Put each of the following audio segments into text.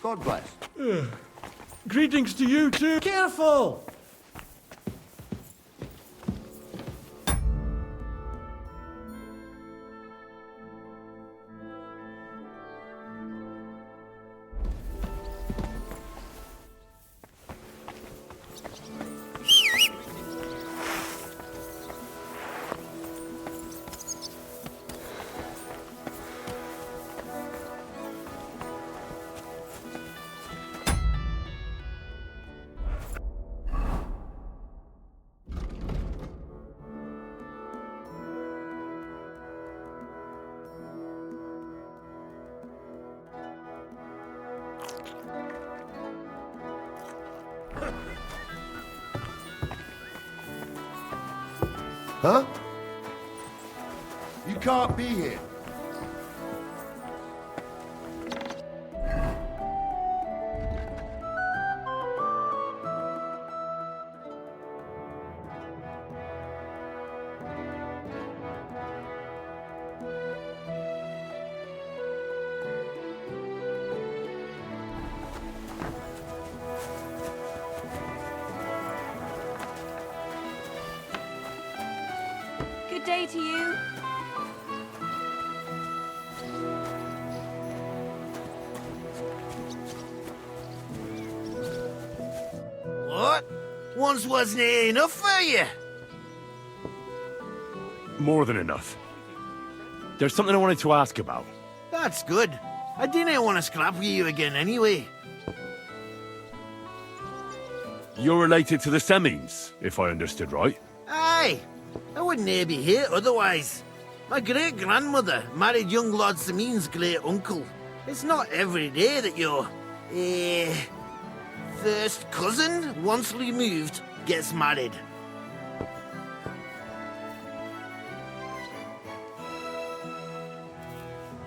God bless. Greetings to you too. Careful! Huh? You can't be here. Good day to you. What? Once wasn't it enough for you? More than enough. There's something I wanted to ask about. That's good. I didn't want to scrap with you again anyway. You're related to the Semines, if I understood right. Aye. I wouldn't be here otherwise. My great-grandmother married young Lord Semine's great-uncle. It's not every day that your, first cousin, once removed, gets married.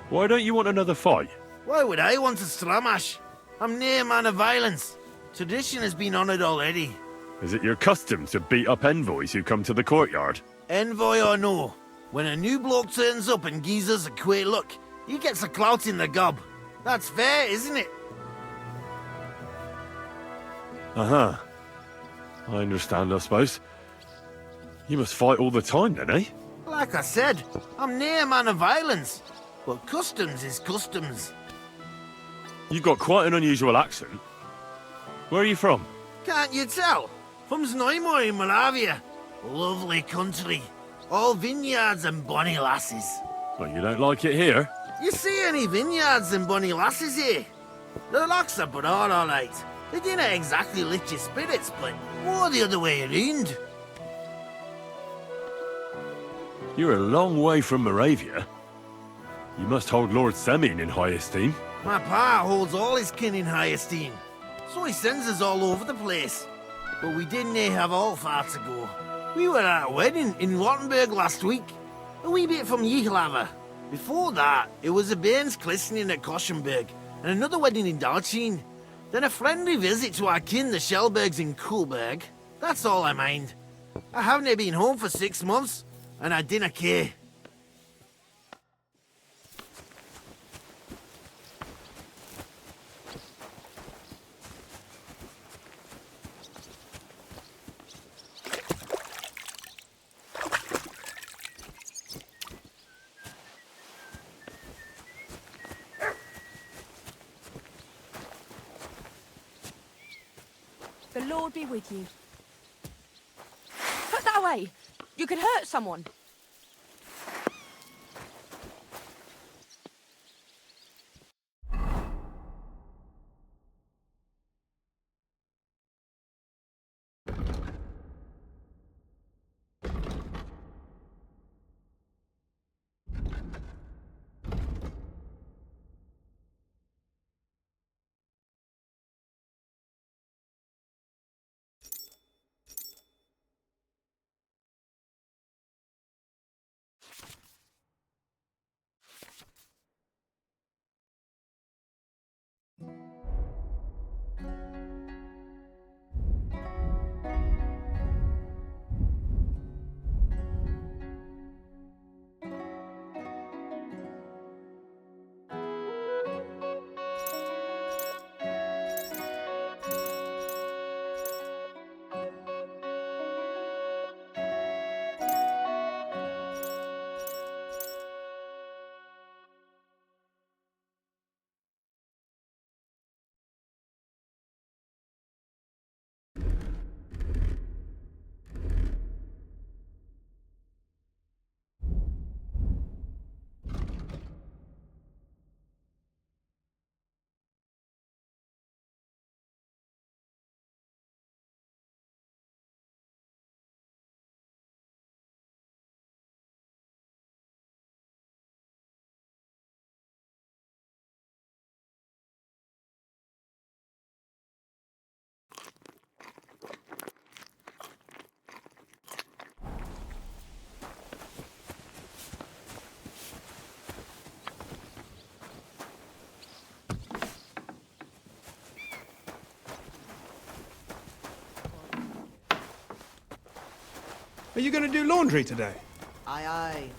Why don't you want another fight? Why would I want to stramash? I'm near a man of violence. Tradition has been honoured already. Is it your custom to beat up envoys who come to the courtyard? Envoy or no, when a new bloke turns up and gives us a quick look, he gets a clout in the gob. That's fair, isn't it? Uh-huh. I understand, I suppose. You must fight all the time then, eh? Like I said, I'm near a man of violence. But customs is customs. You've got quite an unusual accent. Where are you from? Can't you tell? From Znaimor in Moravia. Lovely country. All vineyards and bonny lasses. Well, you don't like it here? You see any vineyards and bonny lasses here? The locks are broad, all right. They didn't exactly lift your spirits, but more the other way around. You're a long way from Moravia. You must hold Lord Semine in high esteem. My pa holds all his kin in high esteem, so he sends us all over the place. But we didn't have all far to go. We were at a wedding in Rottenburg last week, a wee bit from Yichlava. Before that, it was a bairn's christening at Koschenberg, and another wedding in Dalchin. Then a friendly visit to our kin, the Shellbergs in Kuhlberg. That's all I mind. I haven't been home for 6 months, and I dinna care. The Lord be with you. Put that away. You could hurt someone. Are you going to do laundry today? Aye, aye.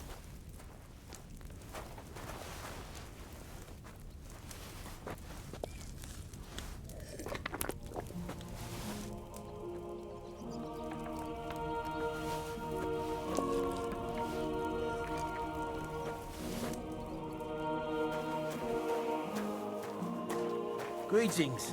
Greetings.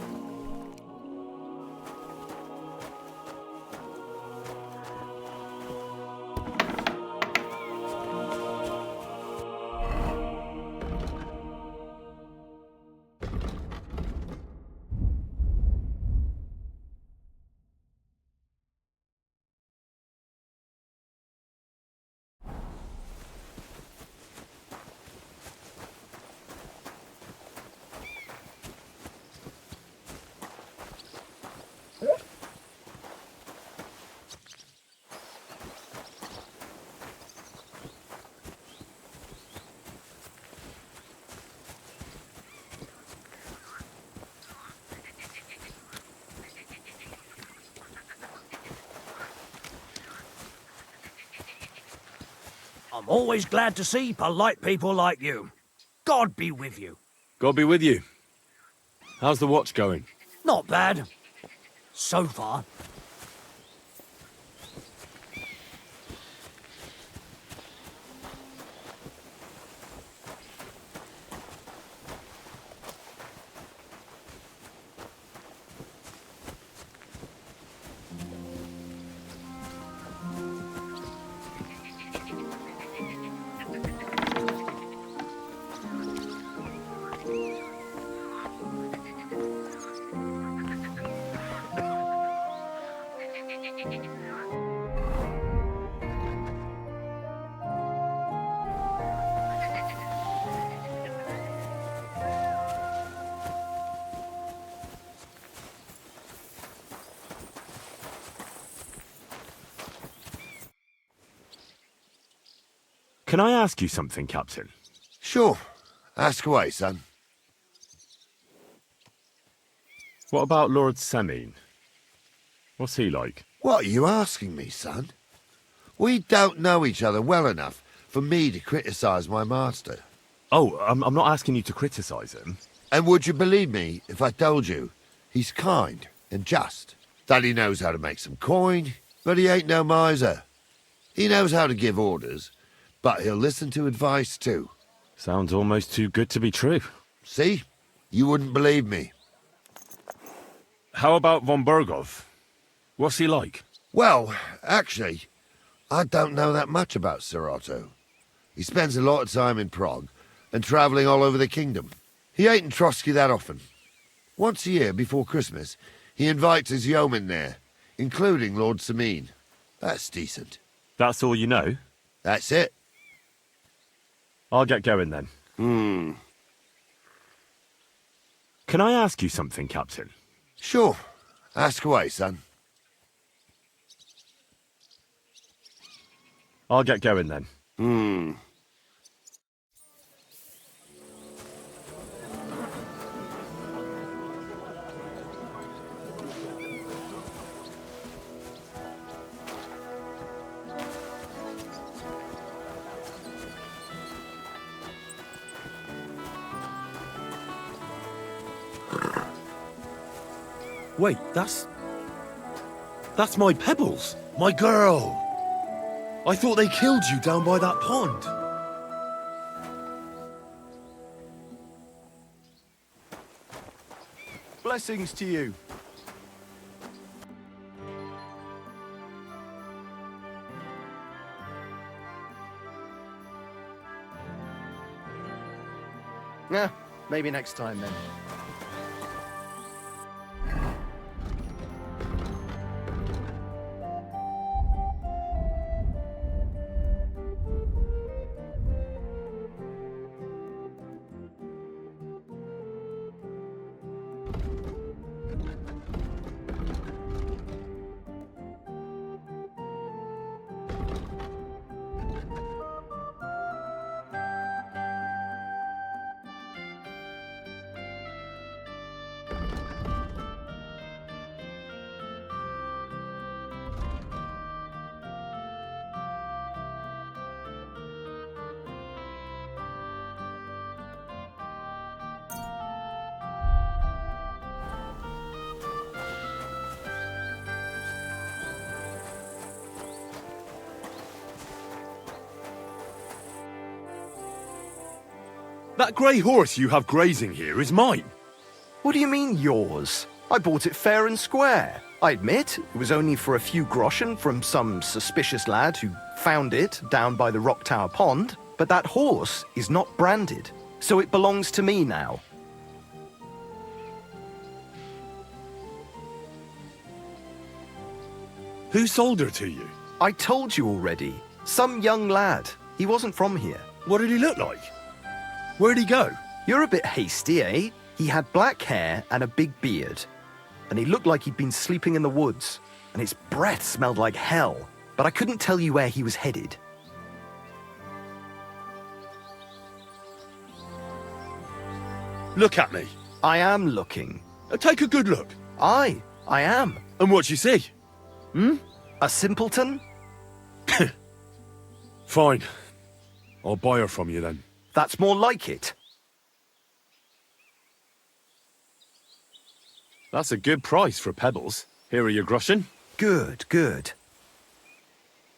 I'm always glad to see polite people like you. God be with you. God be with you. How's the watch going? Not bad. So far. Can I ask you something, Captain? Sure. Ask away, son. What about Lord Semine? What's he like? What are you asking me, son? We don't know each other well enough for me to criticise my master. Oh, I'm not asking you to criticise him. And would you believe me if I told you he's kind and just? That he knows how to make some coin, but he ain't no miser. He knows how to give orders, but he'll listen to advice too. Sounds almost too good to be true. See? You wouldn't believe me. How about von Bergov? What's he like? Well, actually, I don't know that much about Sir Otto. He spends a lot of time in Prague and travelling all over the kingdom. He ain't in Trotsky that often. Once a year before Christmas, he invites his yeomen there, including Lord Semine. That's decent. That's all you know? That's it. I'll get going then. Can I ask you something, Captain? Sure. Ask away, son. I'll get going then. Wait, that's my Pebbles. My girl! I thought they killed you down by that pond. Blessings to you. Yeah, maybe next time then. That grey horse you have grazing here is mine. What do you mean, yours? I bought it fair and square. I admit, it was only for a few groschen from some suspicious lad who found it down by the Rock Tower Pond, but that horse is not branded, so it belongs to me now. Who sold her to you? I told you already. Some young lad. He wasn't from here. What did he look like? Where'd he go? You're a bit hasty, eh? He had black hair and a big beard. And he looked like he'd been sleeping in the woods. And his breath smelled like hell. But I couldn't tell you where he was headed. Look at me. I am looking. Take a good look. I am. And what you see? A simpleton? Fine. I'll buy her from you then. That's more like it. That's a good price for pebbles. Here are your groschen. Good, good.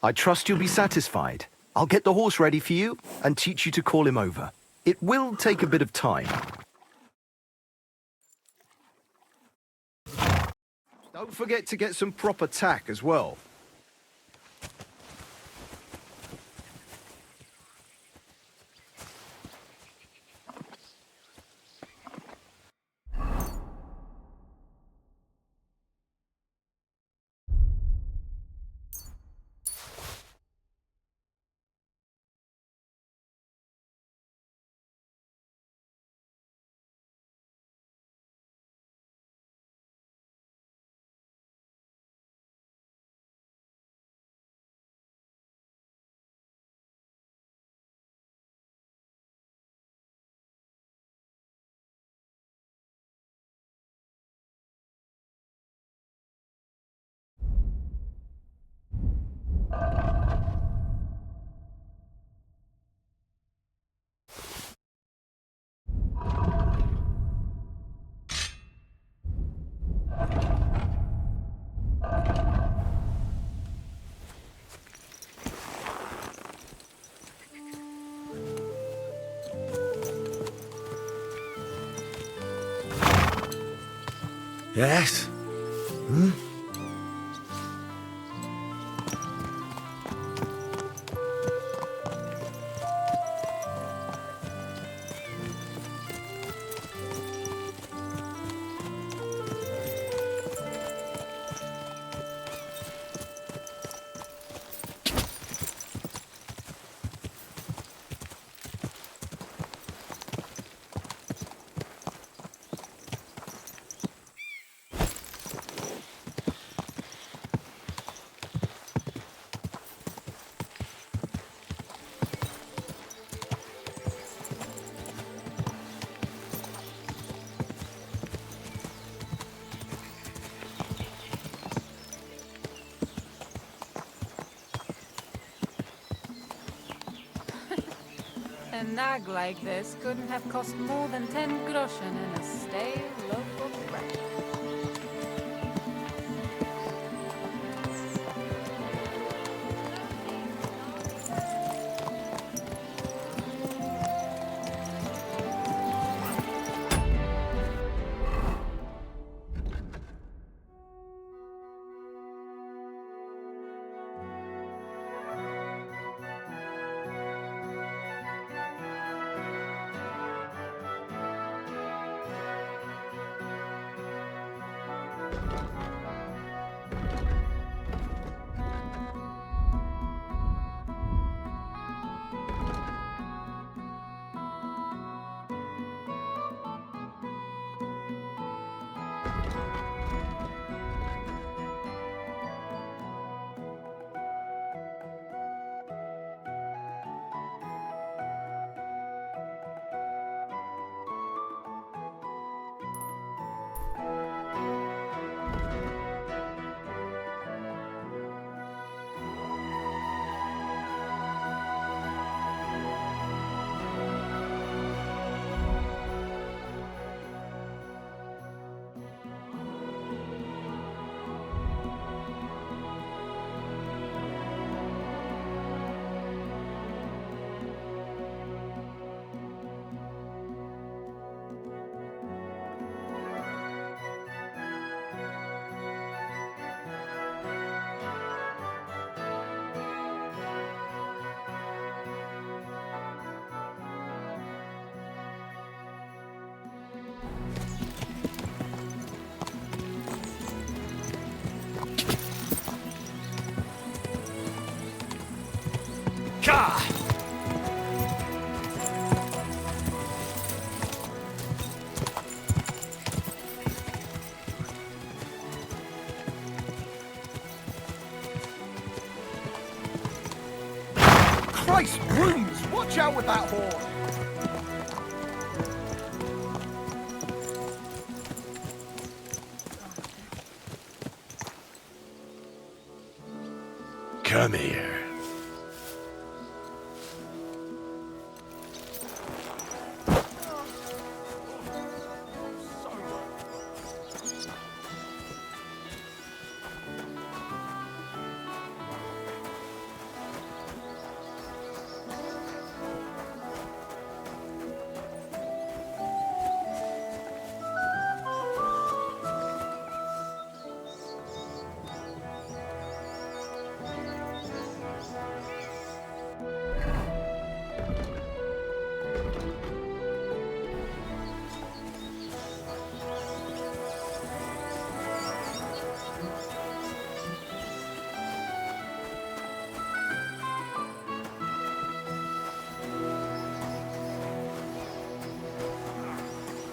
I trust you'll be satisfied. I'll get the horse ready for you and teach you to call him over. It will take a bit of time. Don't forget to get some proper tack as well. Yes? A nag like this couldn't have cost more than 10 groschen in a stale loaf of bread. Gotcha! Christ, brooms! Watch out with that horn! Come here.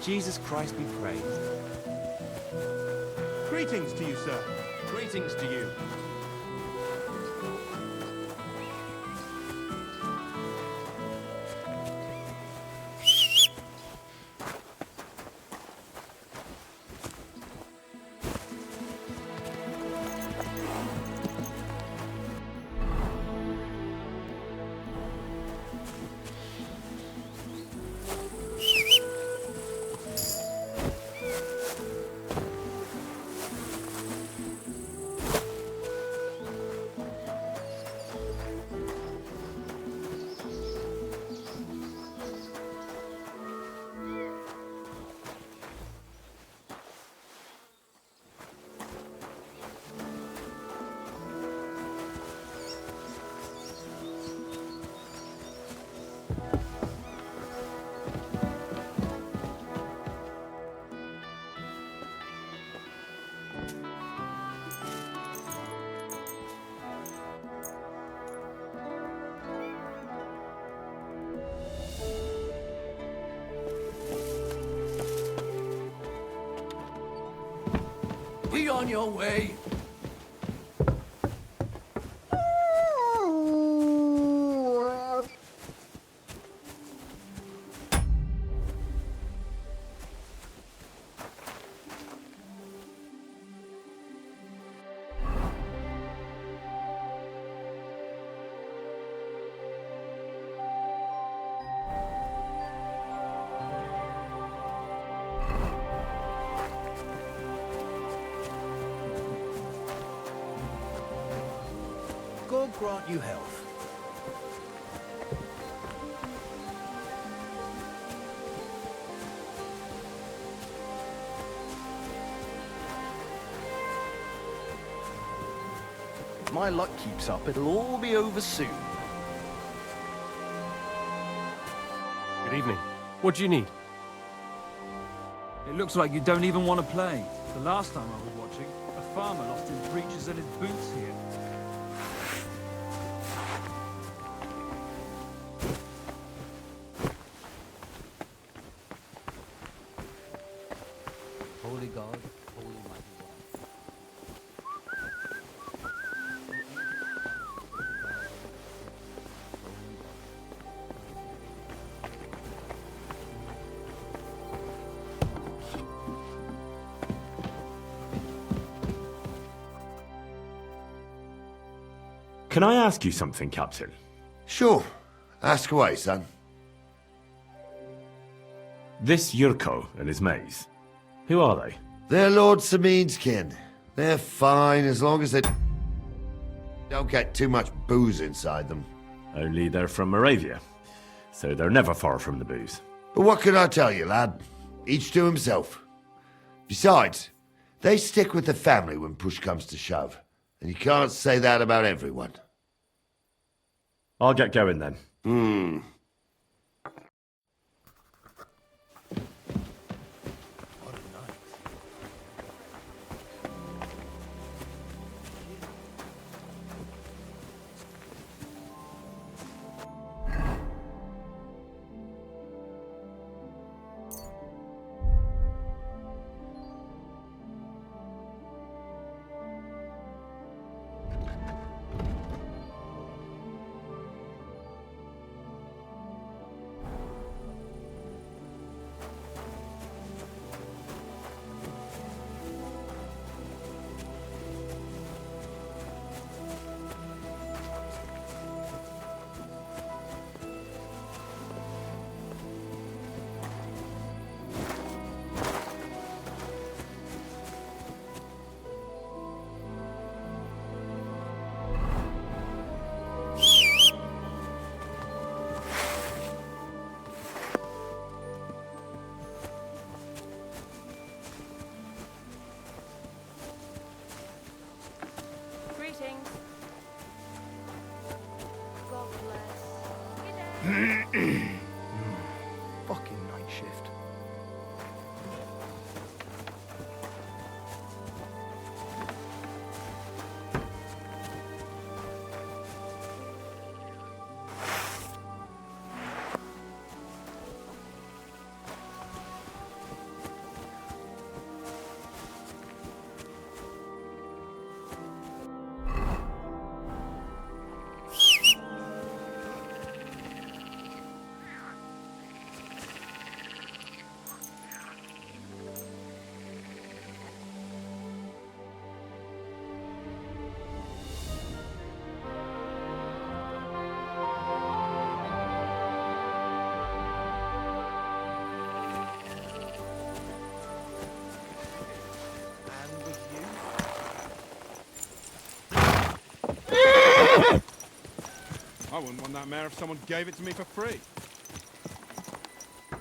Jesus Christ be praised. Greetings to you, sir. Greetings to you. Be on your way. God grant you health. If my luck keeps up, it'll all be over soon. Good evening. What do you need? It looks like you don't even want to play. The last time I was watching, a farmer lost his breeches and his boots here. Holy God, holy mighty one. Can I ask you something, Captain? Sure. Ask away, son. This Yurko and his mates, who are they? They're Lord Samin's kin. They're fine as long as they don't get too much booze inside them. Only they're from Moravia, so they're never far from the booze. But what can I tell you, lad? Each to himself. Besides, they stick with the family when push comes to shove. And you can't say that about everyone. I'll get going then. Fucking night shift. I wouldn't want that mare if someone gave it to me for free.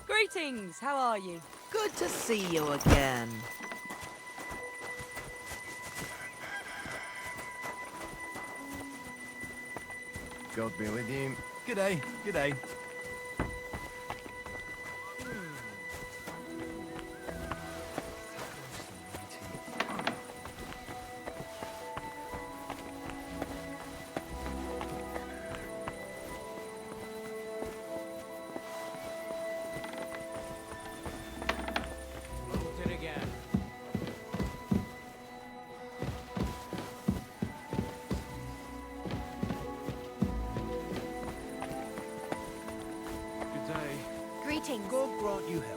Greetings, how are you? Good to see you again. God be with you. G'day, g'day. Greetings. God grant you health.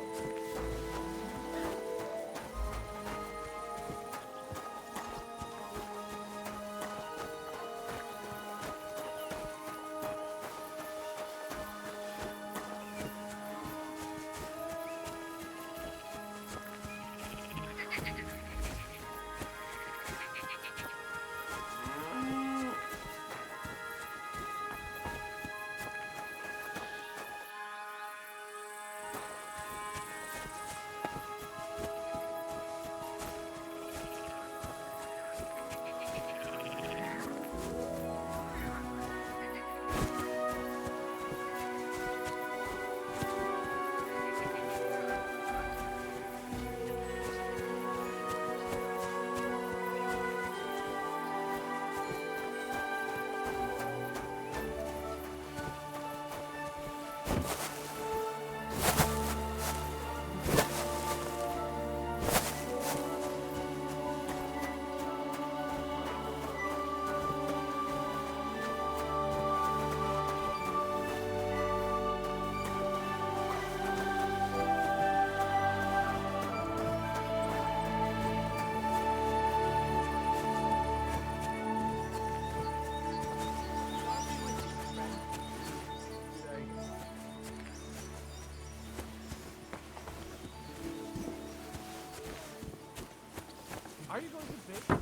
Are you going to bed?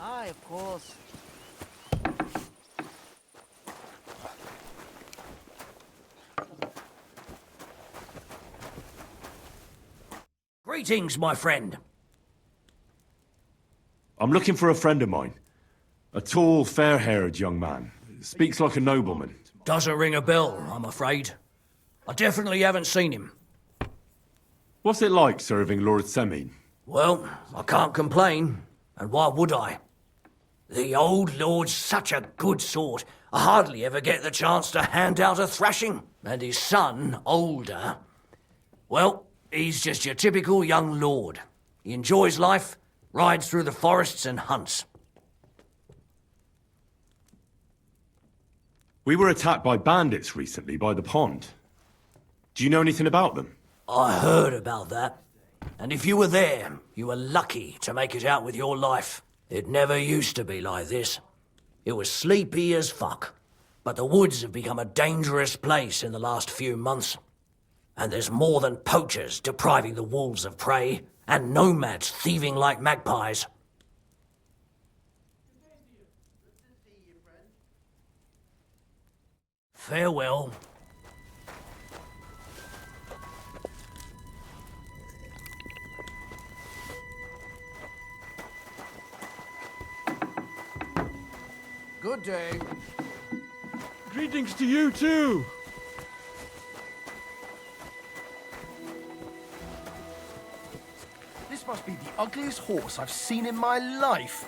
Aye, of course. Greetings, my friend. I'm looking for a friend of mine. A tall, fair-haired young man. Speaks like a nobleman. Doesn't ring a bell, I'm afraid. I definitely haven't seen him. What's it like serving Lord Semin? Well, I can't complain, and why would I? The old lord's such a good sort, I hardly ever get the chance to hand out a thrashing. And his son, older, well, he's just your typical young lord. He enjoys life, rides through the forests and hunts. We were attacked by bandits recently by the pond. Do you know anything about them? I heard about that. And if you were there, you were lucky to make it out with your life. It never used to be like this. It was sleepy as fuck. But the woods have become a dangerous place in the last few months. And there's more than poachers depriving the wolves of prey, and nomads thieving like magpies. Farewell. Good day. Greetings to you too. must be the ugliest horse I've seen in my life.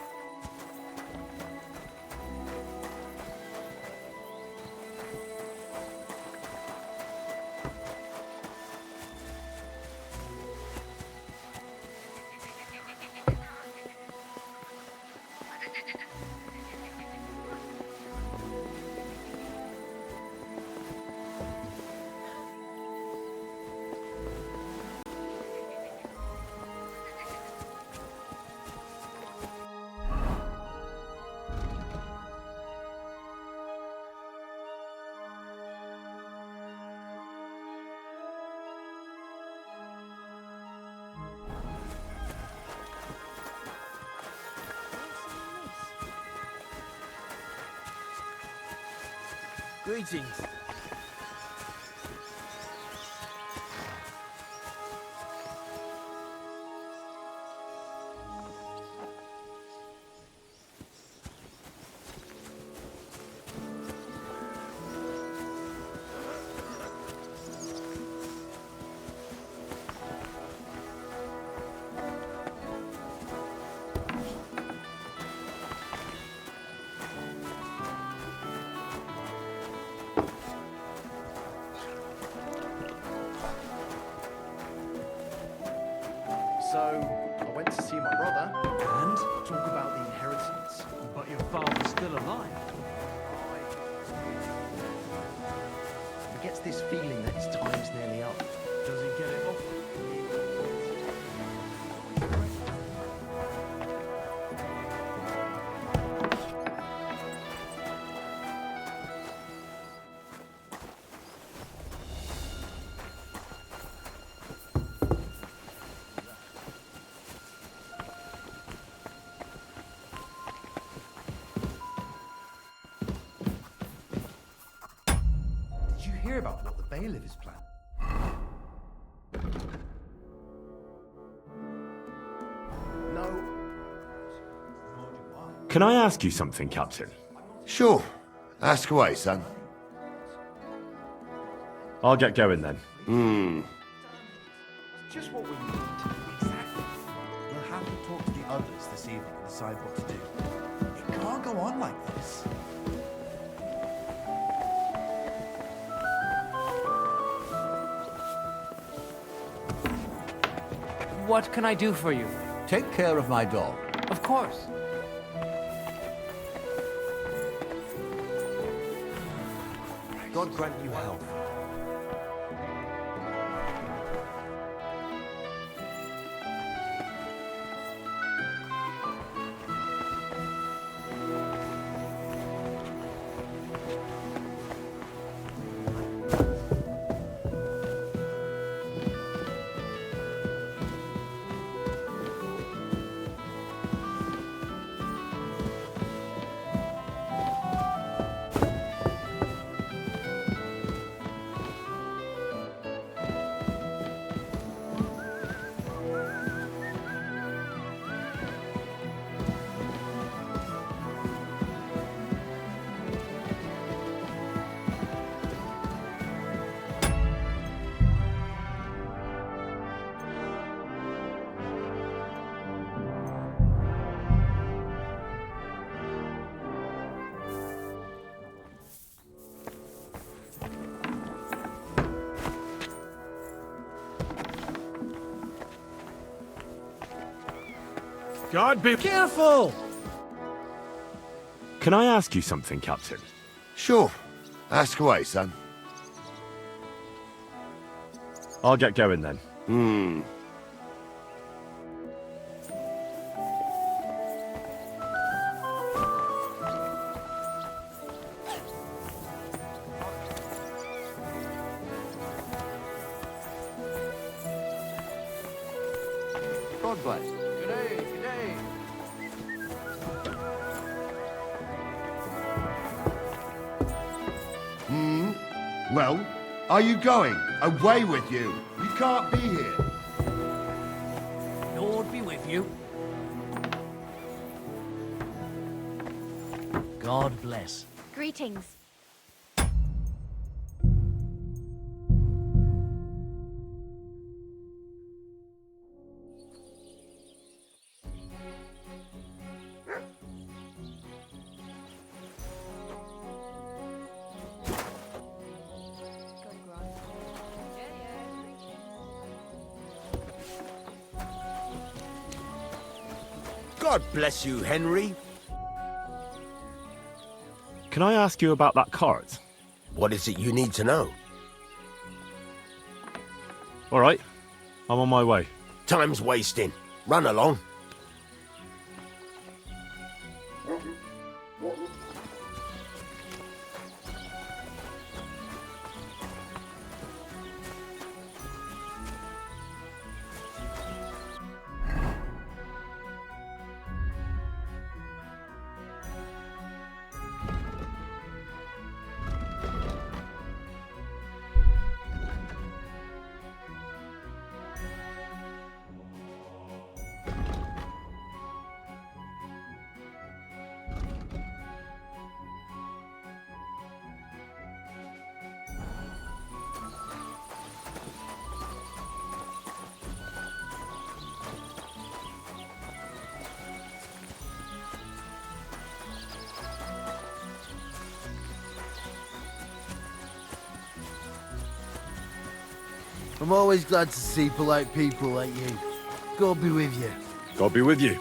Greetings. So, I went to see my brother and talk about the inheritance. But your father's still alive. He gets this feeling that his time's nearly up. Does he get it off? Did you hear about what the bailiff is planning? No. Can I ask you something, Captain? Sure. Ask away, son. I'll get going then. Just what we need. Exactly. We'll have to talk to the others this evening and decide what to do. It can't go on like this. What can I do for you? Take care of my dog. Of course. God grant you health. God be Careful! Can I ask you something, Captain? Sure. Ask away, son. I'll get going then. God bless. Good day, good day. Well, are you going? Away with you. You can't be here. Lord be with you. God bless. Greetings. God bless you, Henry. Can I ask you about that cart? What is it you need to know? All right, I'm on my way. Time's wasting. Run along. I'm always glad to see polite people like you. God be with you. God be with you.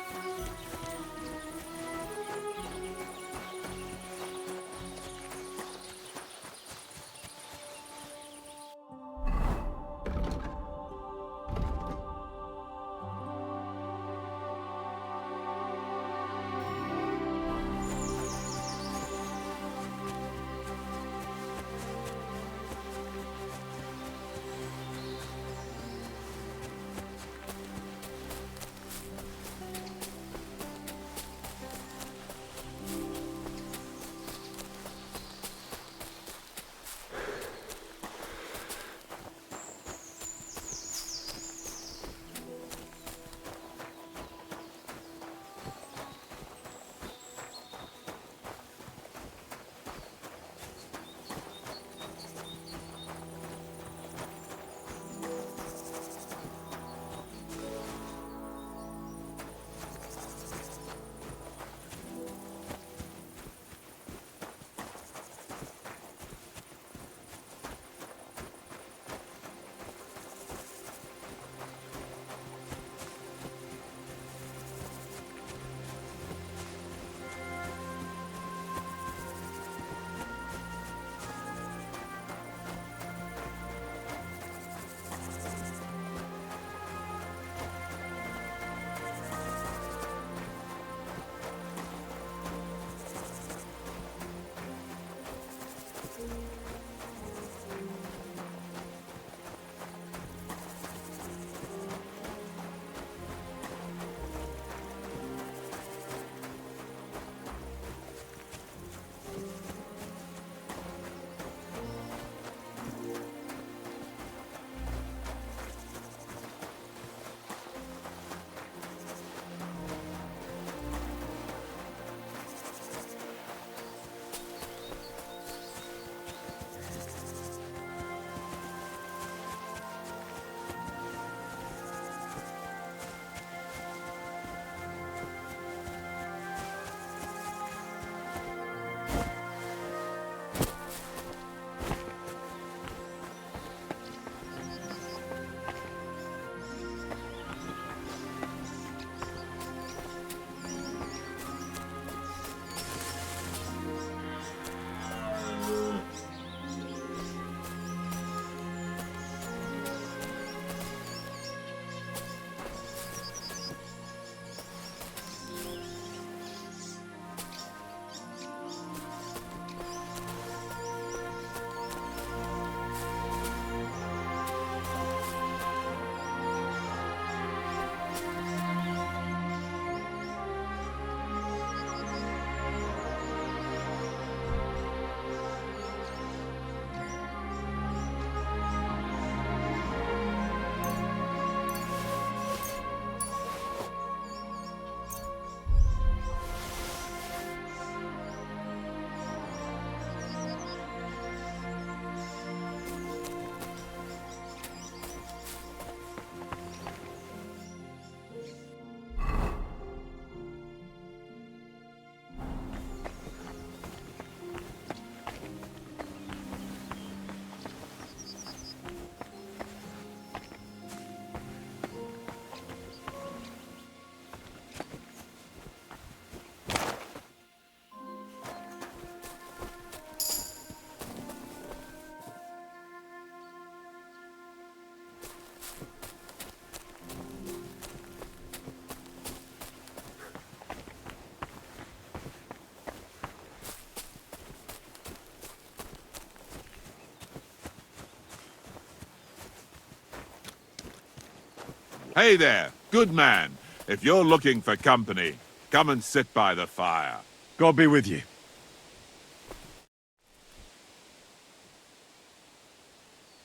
Hey there, good man. If you're looking for company, come and sit by the fire. God be with you.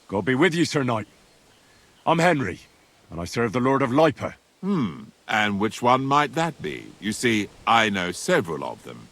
God be with you, Sir Knight. I'm Henry, and I serve the Lord of Lipa. And which one might that be? You see, I know several of them.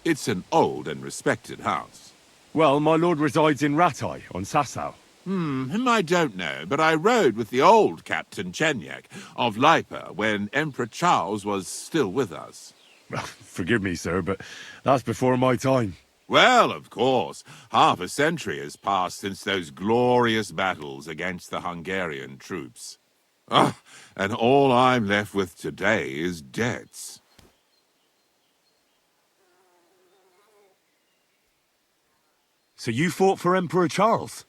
It's an old and respected house. Well, my lord resides in Ratai, on Sasau. Him I don't know, but I rode with the old Captain Chenyak of Lipa when Emperor Charles was still with us. Well, forgive me, sir, but that's before my time. Well, of course. Half a century has passed since those glorious battles against the Hungarian troops. And all I'm left with today is debts. So you fought for Emperor Charles,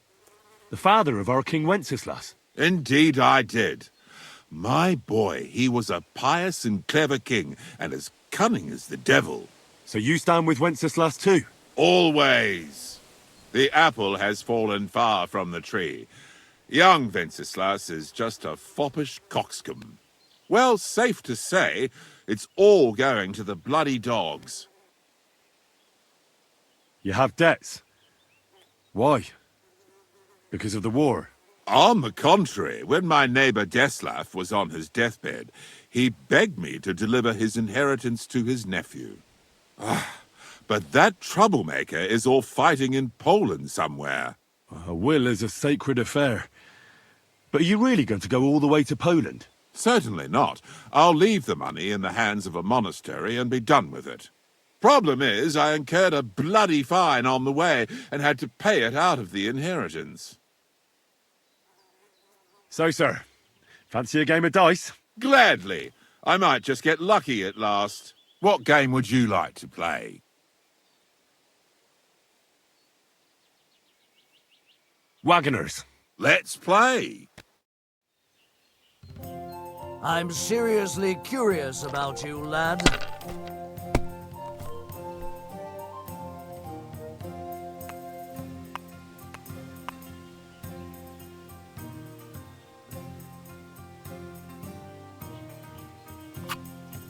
the father of our King Wenceslas? Indeed I did. My boy, he was a pious and clever king, and as cunning as the devil. So you stand with Wenceslas too? Always. The apple has fallen far from the tree. Young Wenceslas is just a foppish coxcomb. Well, safe to say, it's all going to the bloody dogs. You have debts? Why? Because of the war? On the contrary, when my neighbor Deslav was on his deathbed, he begged me to deliver his inheritance to his nephew. But that troublemaker is all fighting in Poland somewhere. A will is a sacred affair. But are you really going to go all the way to Poland? Certainly not. I'll leave the money in the hands of a monastery and be done with it. Problem is, I incurred a bloody fine on the way and had to pay it out of the inheritance. So, sir, fancy a game of dice? Gladly. I might just get lucky at last. What game would you like to play? Wagoners. Let's play. I'm seriously curious about you, lad.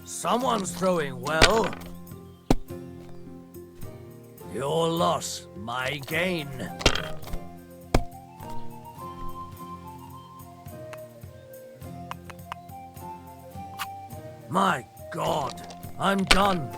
Someone's throwing well. Your loss, my gain. My God, I'm done.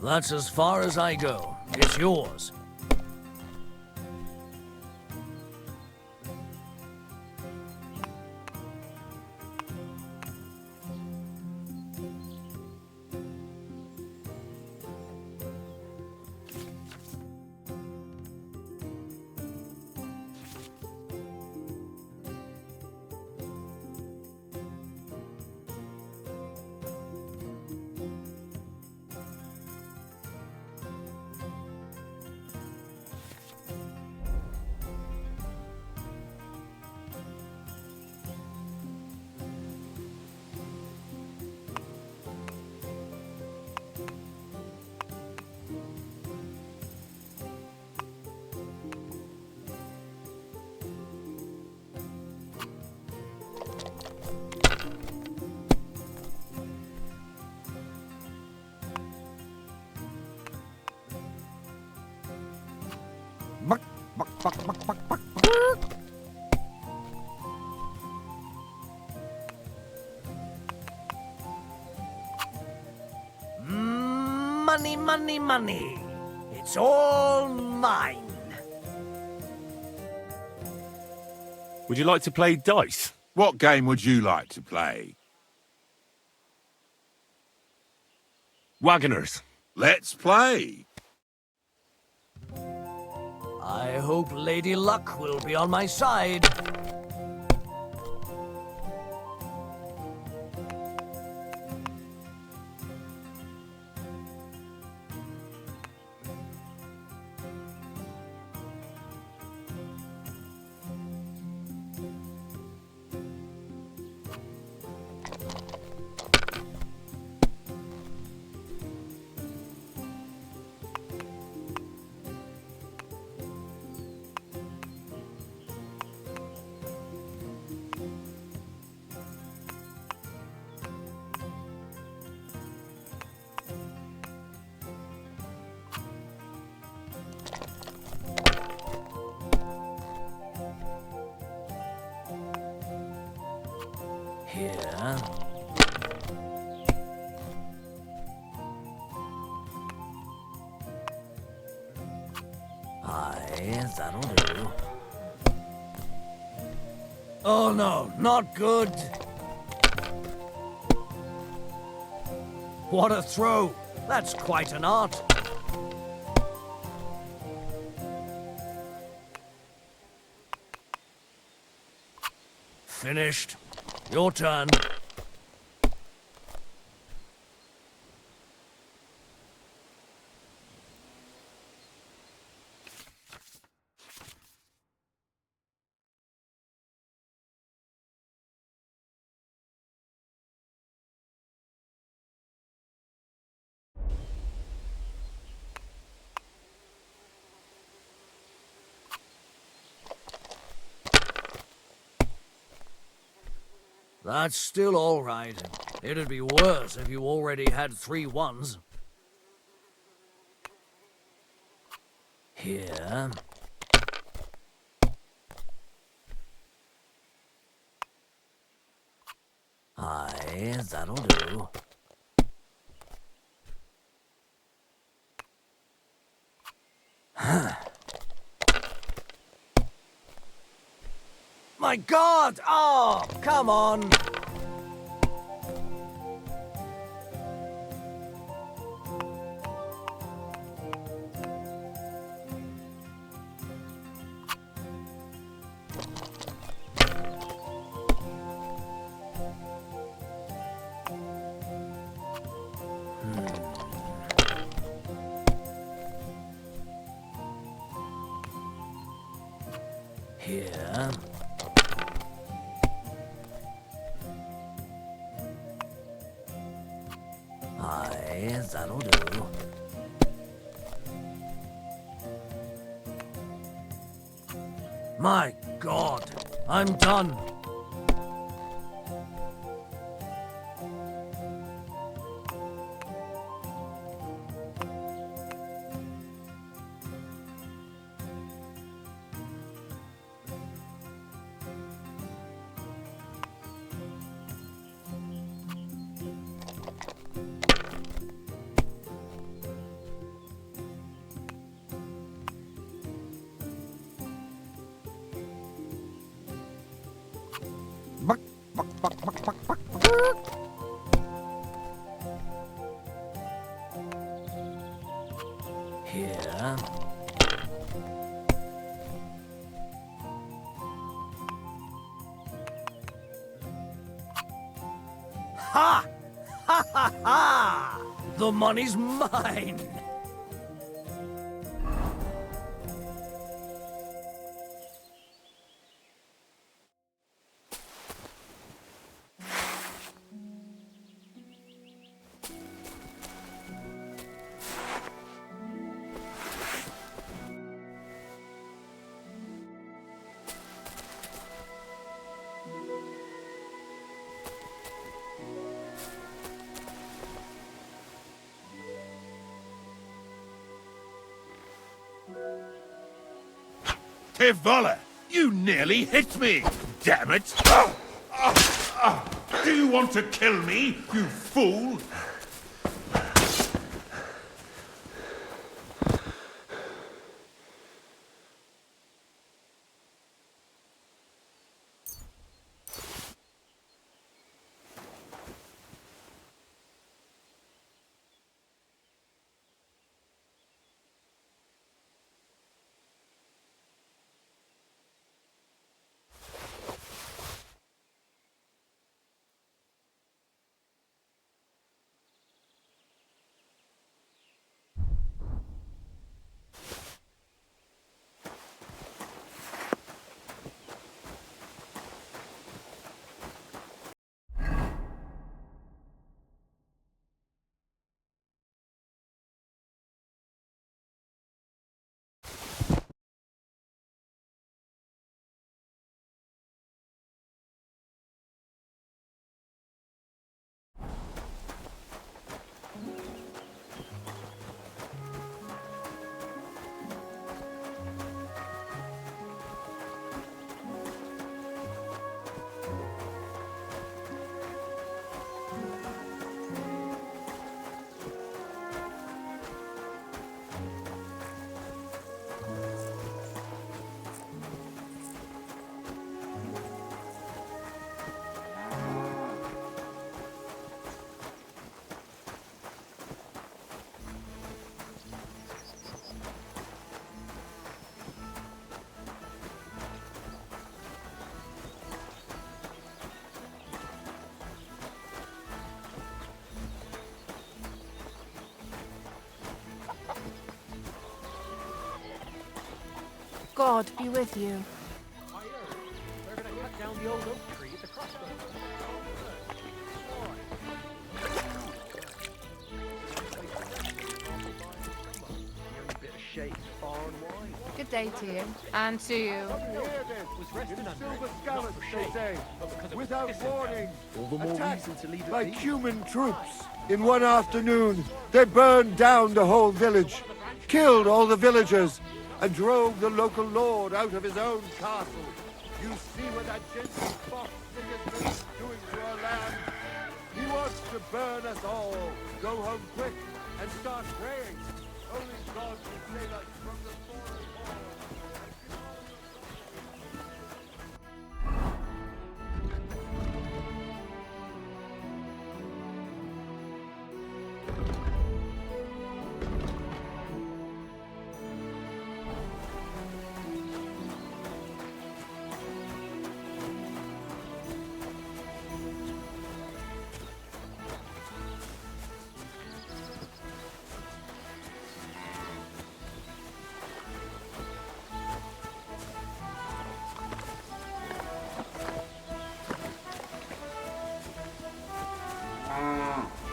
That's as far as I go. It's yours. Money, money, money. It's all mine. Would you like to play dice? What game would you like to play? Wagoners. Let's play. I hope Lady Luck will be on my side. Here. Aye, that'll do. Oh no, not good. What a throw. That's quite an art. Finished. Your turn. That's still all right. It'd be worse if you already had 3 ones. Here. Aye, that'll do. My God! Oh, come on! Here. Aye, that'll do. My God, I'm done. Here. Ha! Ha ha ha! The money's mine! Tivola, you nearly hit me! Damn it! Do you want to kill me, you fool? God be with you. We're gonna cut down the old oak tree at the crossroads. Good day to you. And to you. Silver scallops, they say, without warning. All the more Attacked reason to leave it by be. human troops. In one afternoon, they burned down the whole village, killed all the villagers, and drove the local lord out of his own castle. You see what that gentle fox singer's been doing to our land? He wants to burn us all. Go home quick and start praying. Only God can save us from the foreign horde.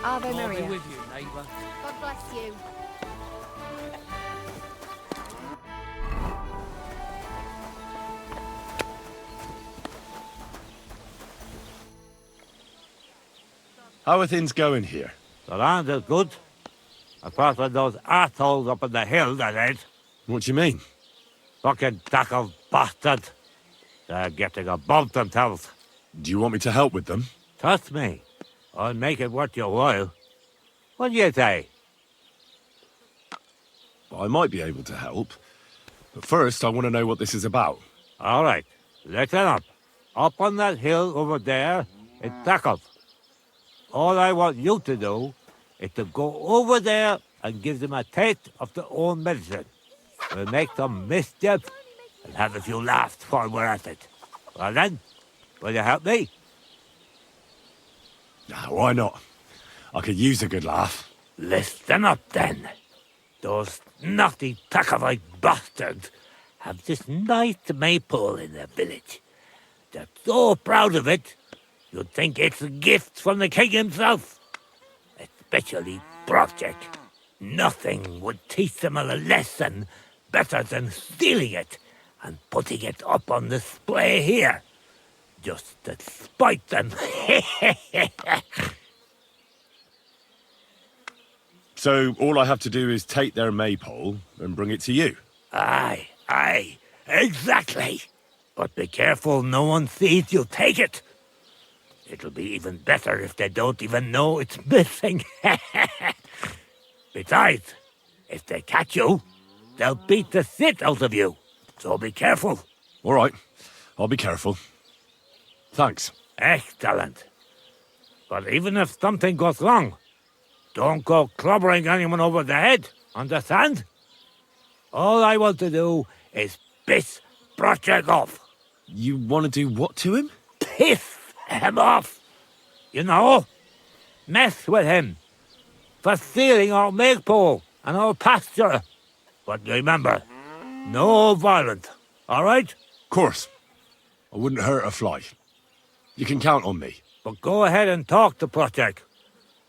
Ave I'll be Maria. with you, neighbour. God bless you. How are things going here? The land is good. Apart from those assholes up on the hill, that is. What do you mean? Fucking tackle bastard. They're getting above themselves. Do you want me to help with them? Trust me. I'll make it worth your while. What do you say? I might be able to help. But first, I want to know what this is about. All right. Listen up. Up on that hill over there, it's tackles. All I want you to do is to go over there and give them a taste of their own medicine. We'll make some mischief and have a few laughs while we're at it. Well then, will you help me? Why not? I could use a good laugh. Listen up then. Those naughty Tackerite bastards have this nice maypole in their village. They're so proud of it, you'd think it's a gift from the king himself. Especially Project. Nothing would teach them a lesson better than stealing it and putting it up on display here. Just to spite them. So all I have to do is take their maypole and bring it to you? Aye, exactly. But be careful no one sees you take it. It'll be even better if they don't even know it's missing. Besides, if they catch you, they'll beat the shit out of you. So be careful. All right, I'll be careful. Thanks. Excellent. But even if something goes wrong, don't go clobbering anyone over the head, understand? All I want to do is piss Project off. You want to do what to him? Piss him off. You know, mess with him. For stealing our maypole and our pasture. But remember, no violence, all right? Of course. I wouldn't hurt a fly. You can count on me. But go ahead and talk to Project.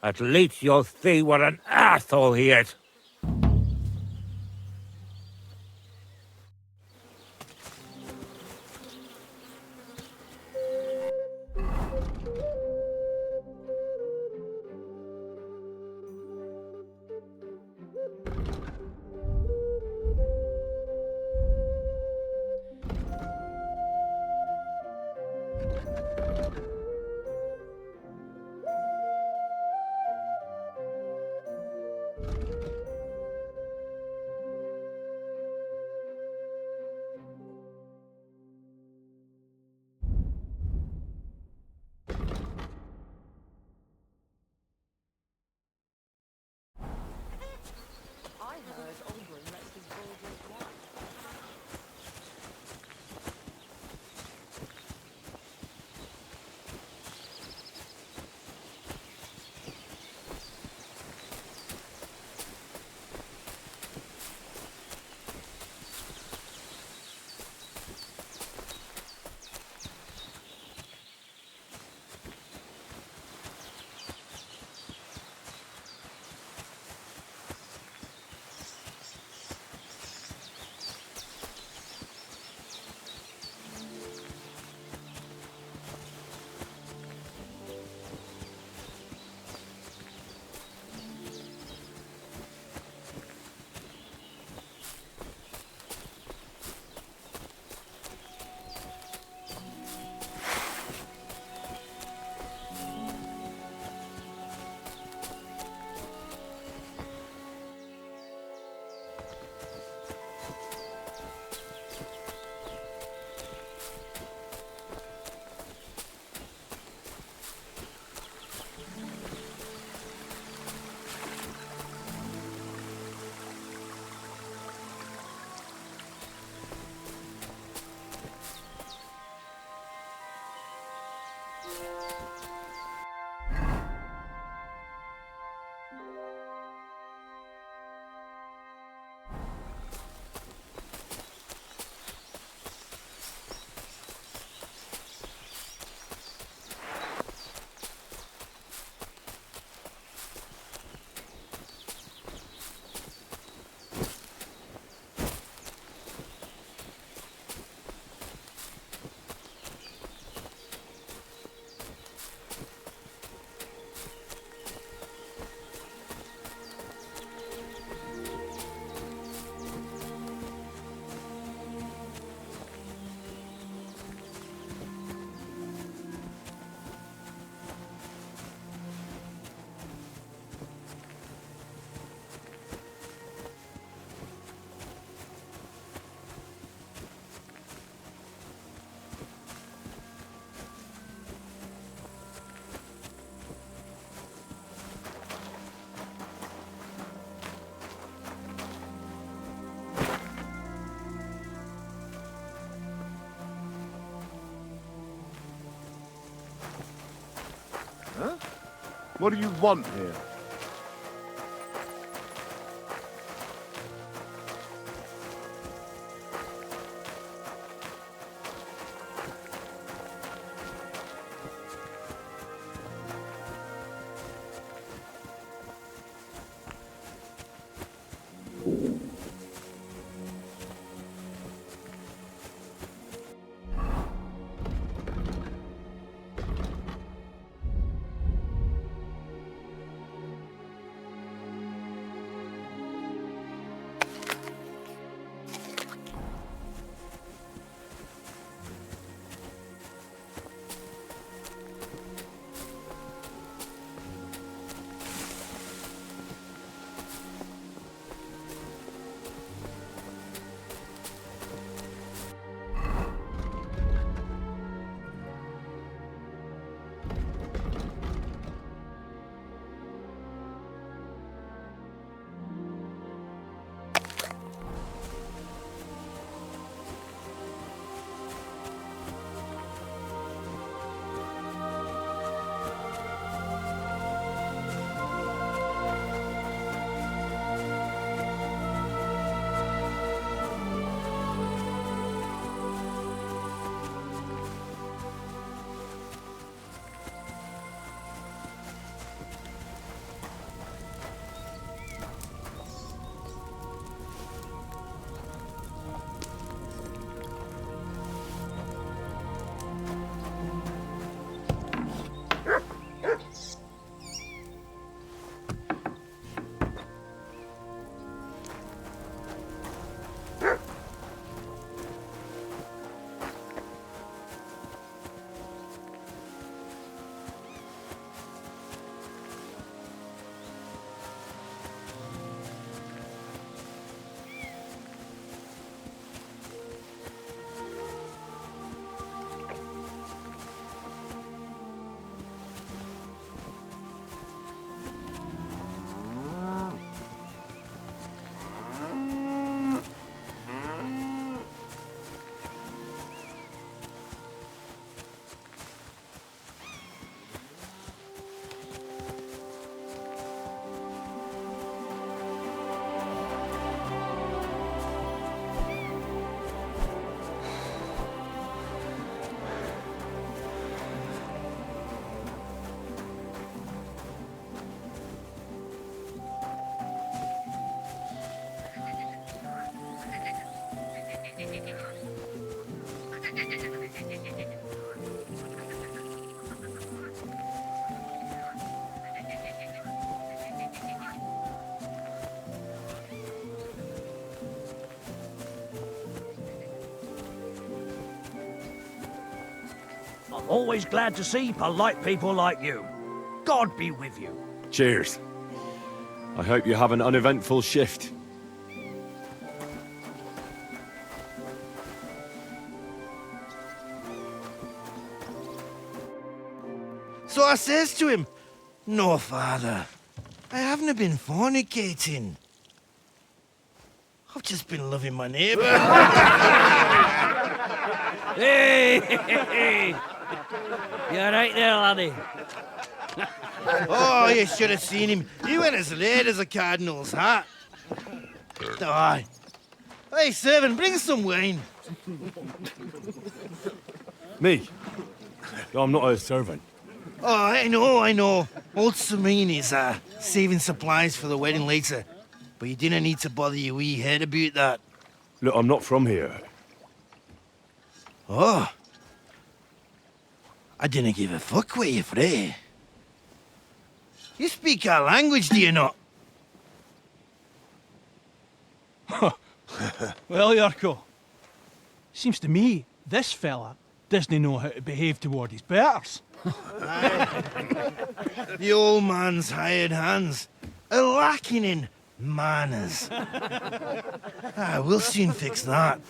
At least you'll see what an asshole he is. Huh? What do you want here? I'm always glad to see polite people like you. God be with you. Cheers. I hope you have an uneventful shift. So I says to him, "No, father, I haven't been fornicating. I've just been loving my neighbour." Hey! You're right there, laddie. Oh, you should have seen him. He went as red as a cardinal's hat. Aye. Hey, servant, bring some wine. Me? I'm not a servant. Oh, I know. Old Samine is saving supplies for the wedding later. But you didn't need to bother your wee head about that. Look, I'm not from here. Oh. I didn't give a fuck what you're frae. You speak our language, do you not? Well, Yurko, seems to me this fella doesn't know how to behave toward his betters. The old man's hired hands are lacking in manners. We'll soon fix that.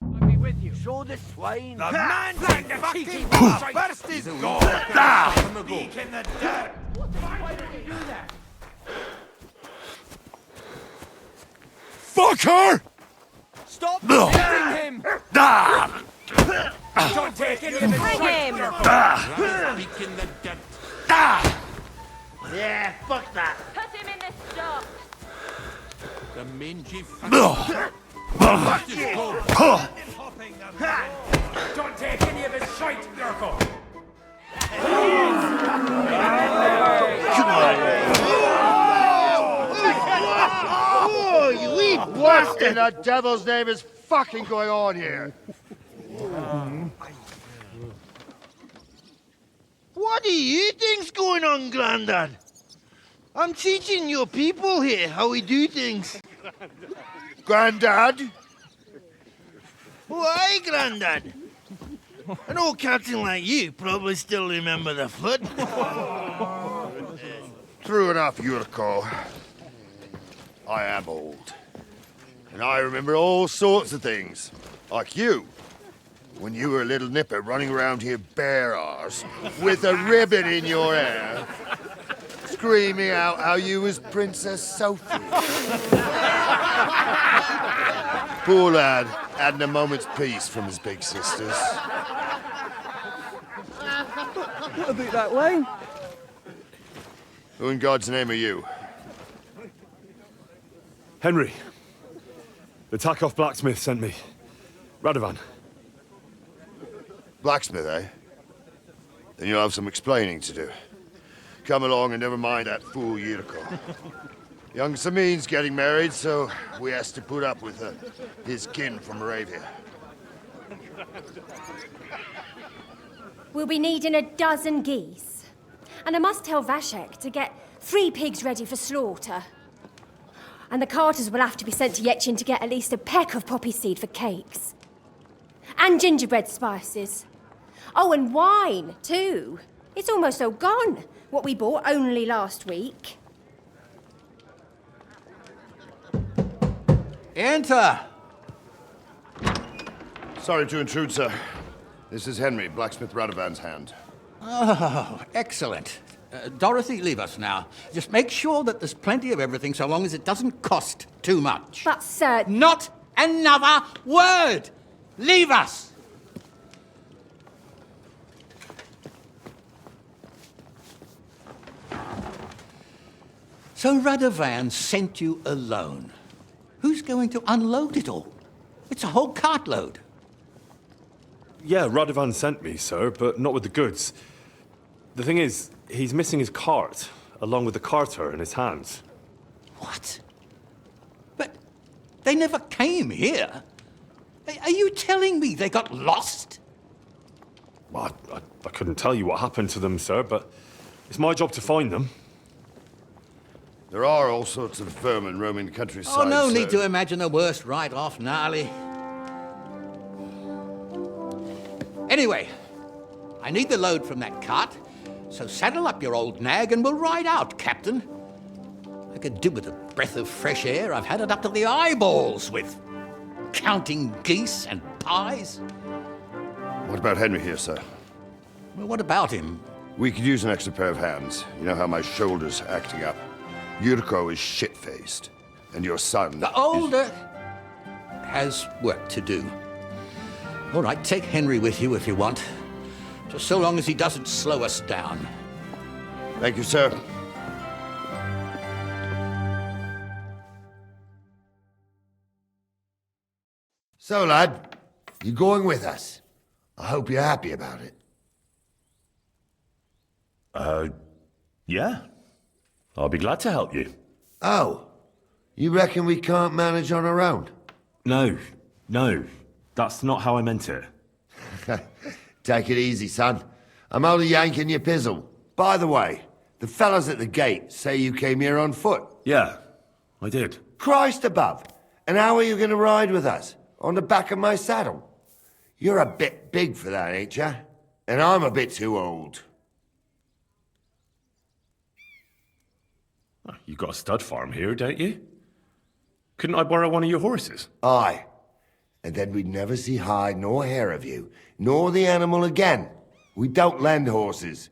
I'll be with you. Show the swine. The man's in the fucking burst his goal. Speak in the dirt. Why did you do that? Fuck her! Stop hitting him! Don't take any of his Bring him! Speak in the dirt. Yeah, fuck that. Put him in the stocks. The mangy fucking burst his goal. Don't take any of his shite, Yurko. Come on. Oh, you wee What in the devil's name is fucking going on here? What do you think's going on, Grandad? I'm teaching your people here how we do things. Grandad? Why, Grandad? An old captain like you probably still remember the flood. True enough, Yurko. I am old. And I remember all sorts of things. Like you. When you were a little nipper running around here bare arse, with a ribbon in your hair, screaming out how you was Princess Sophie. Poor lad, hadn't a moment's peace from his big sisters. What about that wine? Who in God's name are you? Henry. The Takeoff blacksmith sent me. Radovan. Blacksmith, eh? Then you'll have some explaining to do. Come along and never mind that fool Yurko. Young Samin's getting married, so we has to put up with his kin from Moravia. We'll be needing a dozen geese. And I must tell Vashek to get 3 pigs ready for slaughter. And the carters will have to be sent to Yetchin to get at least a peck of poppy seed for cakes. And gingerbread spices. Oh, and wine, too. It's almost all gone, what we bought only last week. Enter! Sorry to intrude, sir. This is Henry, blacksmith Radovan's hand. Oh, excellent. Dorothy, leave us now. Just make sure that there's plenty of everything so long as it doesn't cost too much. But, sir... Not another word! Leave us! So Radovan sent you alone. Who's going to unload it all? It's a whole cartload. Yeah, Radovan sent me, sir, but not with the goods. The thing is, he's missing his cart, along with the carter in his hands. What? But they never came here. Are you telling me they got lost? Well, I couldn't tell you what happened to them, sir, but it's my job to find them. There are all sorts of vermin roaming the countryside. Oh, no so... need to imagine the worst right off, gnarly. Anyway, I need the load from that cart, so saddle up your old nag and we'll ride out, Captain. I could do with a breath of fresh air. I've had it up to the eyeballs with counting geese and pies. What about Henry here, sir? Well, what about him? We could use an extra pair of hands. You know how my shoulder's acting up. Yurko is shit-faced. and your son. The older has work to do. All right, take Henry with you if you want. Just so long as he doesn't slow us down. Thank you, sir. So, lad, you going with us? I hope you're happy about it. Yeah. I'll be glad to help you. Oh, you reckon we can't manage on our own? No. That's not how I meant it. Take it easy, son. I'm only yanking your pizzle. By the way, the fellas at the gate say you came here on foot. Yeah, I did. Christ above. And how are you going to ride with us? On the back of my saddle? You're a bit big for that, ain't ya? And I'm a bit too old. You got a stud farm here, don't you? Couldn't I borrow one of your horses? Aye. And then we'd never see hide nor hair of you, nor the animal again. We don't lend horses.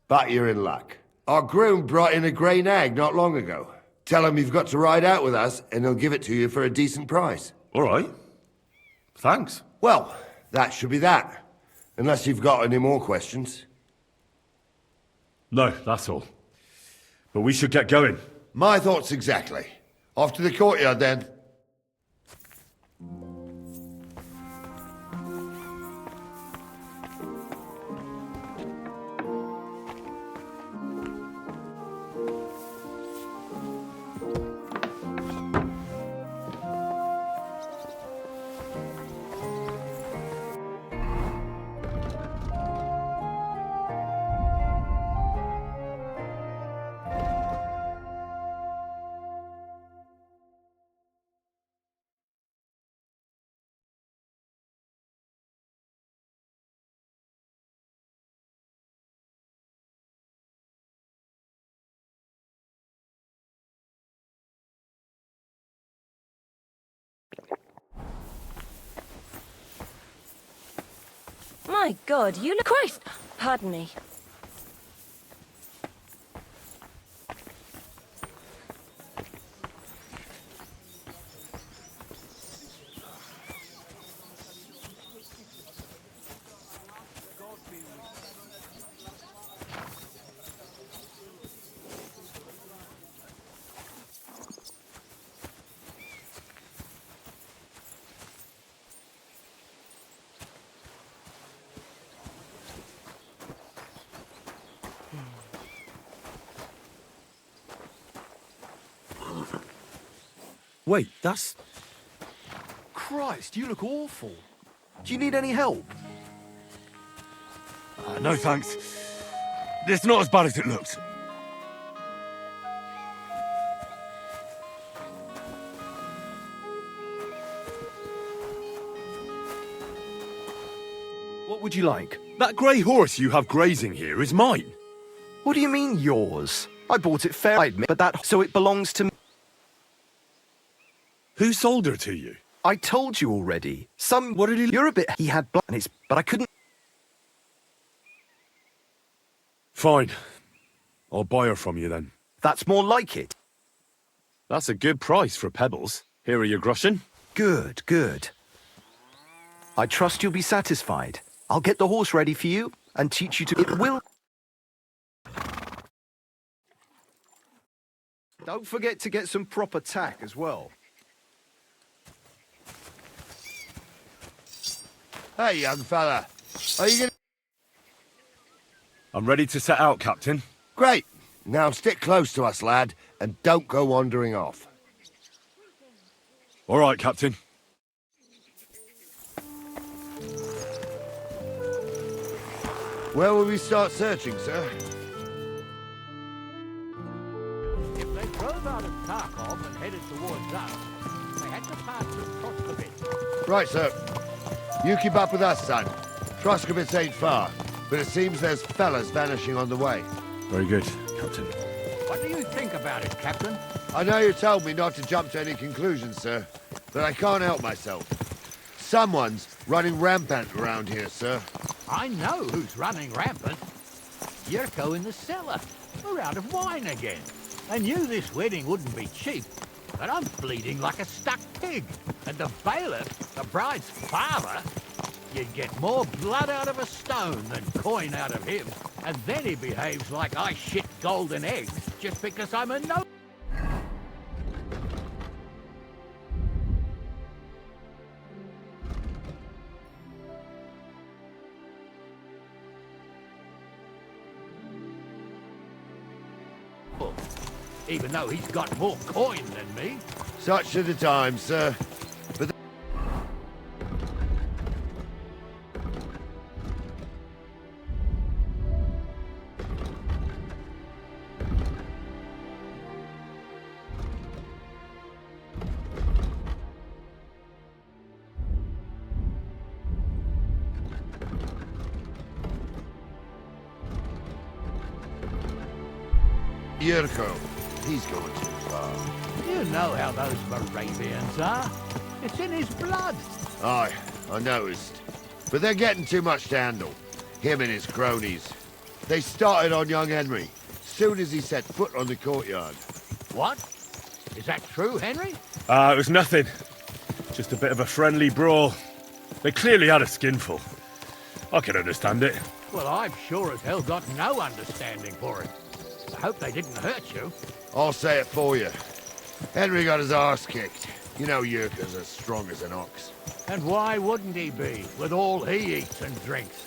But you're in luck. Our groom brought in a grey nag not long ago. Tell him you've got to ride out with us, and he'll give it to you for a decent price. All right. Thanks. Well, that should be that. Unless you've got any more questions. No, that's all. But we should get going. My thoughts exactly. Off to the courtyard, then. My God, you look... Christ! Pardon me. Wait, that's... Christ, you look awful. Do you need any help? No, thanks. It's not as bad as it looks. What would you like? That grey horse you have grazing here is mine. What do you mean, yours? I bought it fair, I admit, but that... So it belongs to me. Who sold her to you? I told you already. What did he... You're a bit... He had blood on his... But I couldn't... Fine. I'll buy her from you then. That's more like it. That's a good price for pebbles. Here are your groschen. Good, good. I trust you'll be satisfied. I'll get the horse ready for you and teach you to... It will... Don't forget to get some proper tack as well. Hey, young fella. Are you gonna... I'm ready to set out, Captain. Great. Now stick close to us, lad, and don't go wandering off. All right, Captain. Where will we start searching, sir? If they drove out of Kharkov and headed towards us, they had to pass through Troskovitz. Right, sir. You keep up with us, son. Troskovitz ain't far, but it seems there's fellas vanishing on the way. Very good, Captain. What do you think about it, Captain? I know you told me not to jump to any conclusions, sir, but I can't help myself. Someone's running rampant around here, sir. I know who's running rampant. Yurko in the cellar. We're out of wine again. I knew this wedding wouldn't be cheap, and I'm bleeding like a stuck pig. And the bailiff, the bride's father, you'd get more blood out of a stone than coin out of him. And then he behaves like I shit golden eggs just because I'm a no... Even though he's got more coin than me. Such are the times, sir. But Yurko, he's going too far. You know how those Moravians are. It's in his blood. Aye, I noticed. But they're getting too much to handle. Him and his cronies. They started on young Henry, soon as he set foot on the courtyard. What? Is that true, Henry? It was nothing. Just a bit of a friendly brawl. They clearly had a skinful. I can understand it. Well, I've sure as hell got no understanding for it. I hope they didn't hurt you. I'll say it for you. Henry got his arse kicked. You know Yurka's as strong as an ox. And why wouldn't he be, with all he eats and drinks?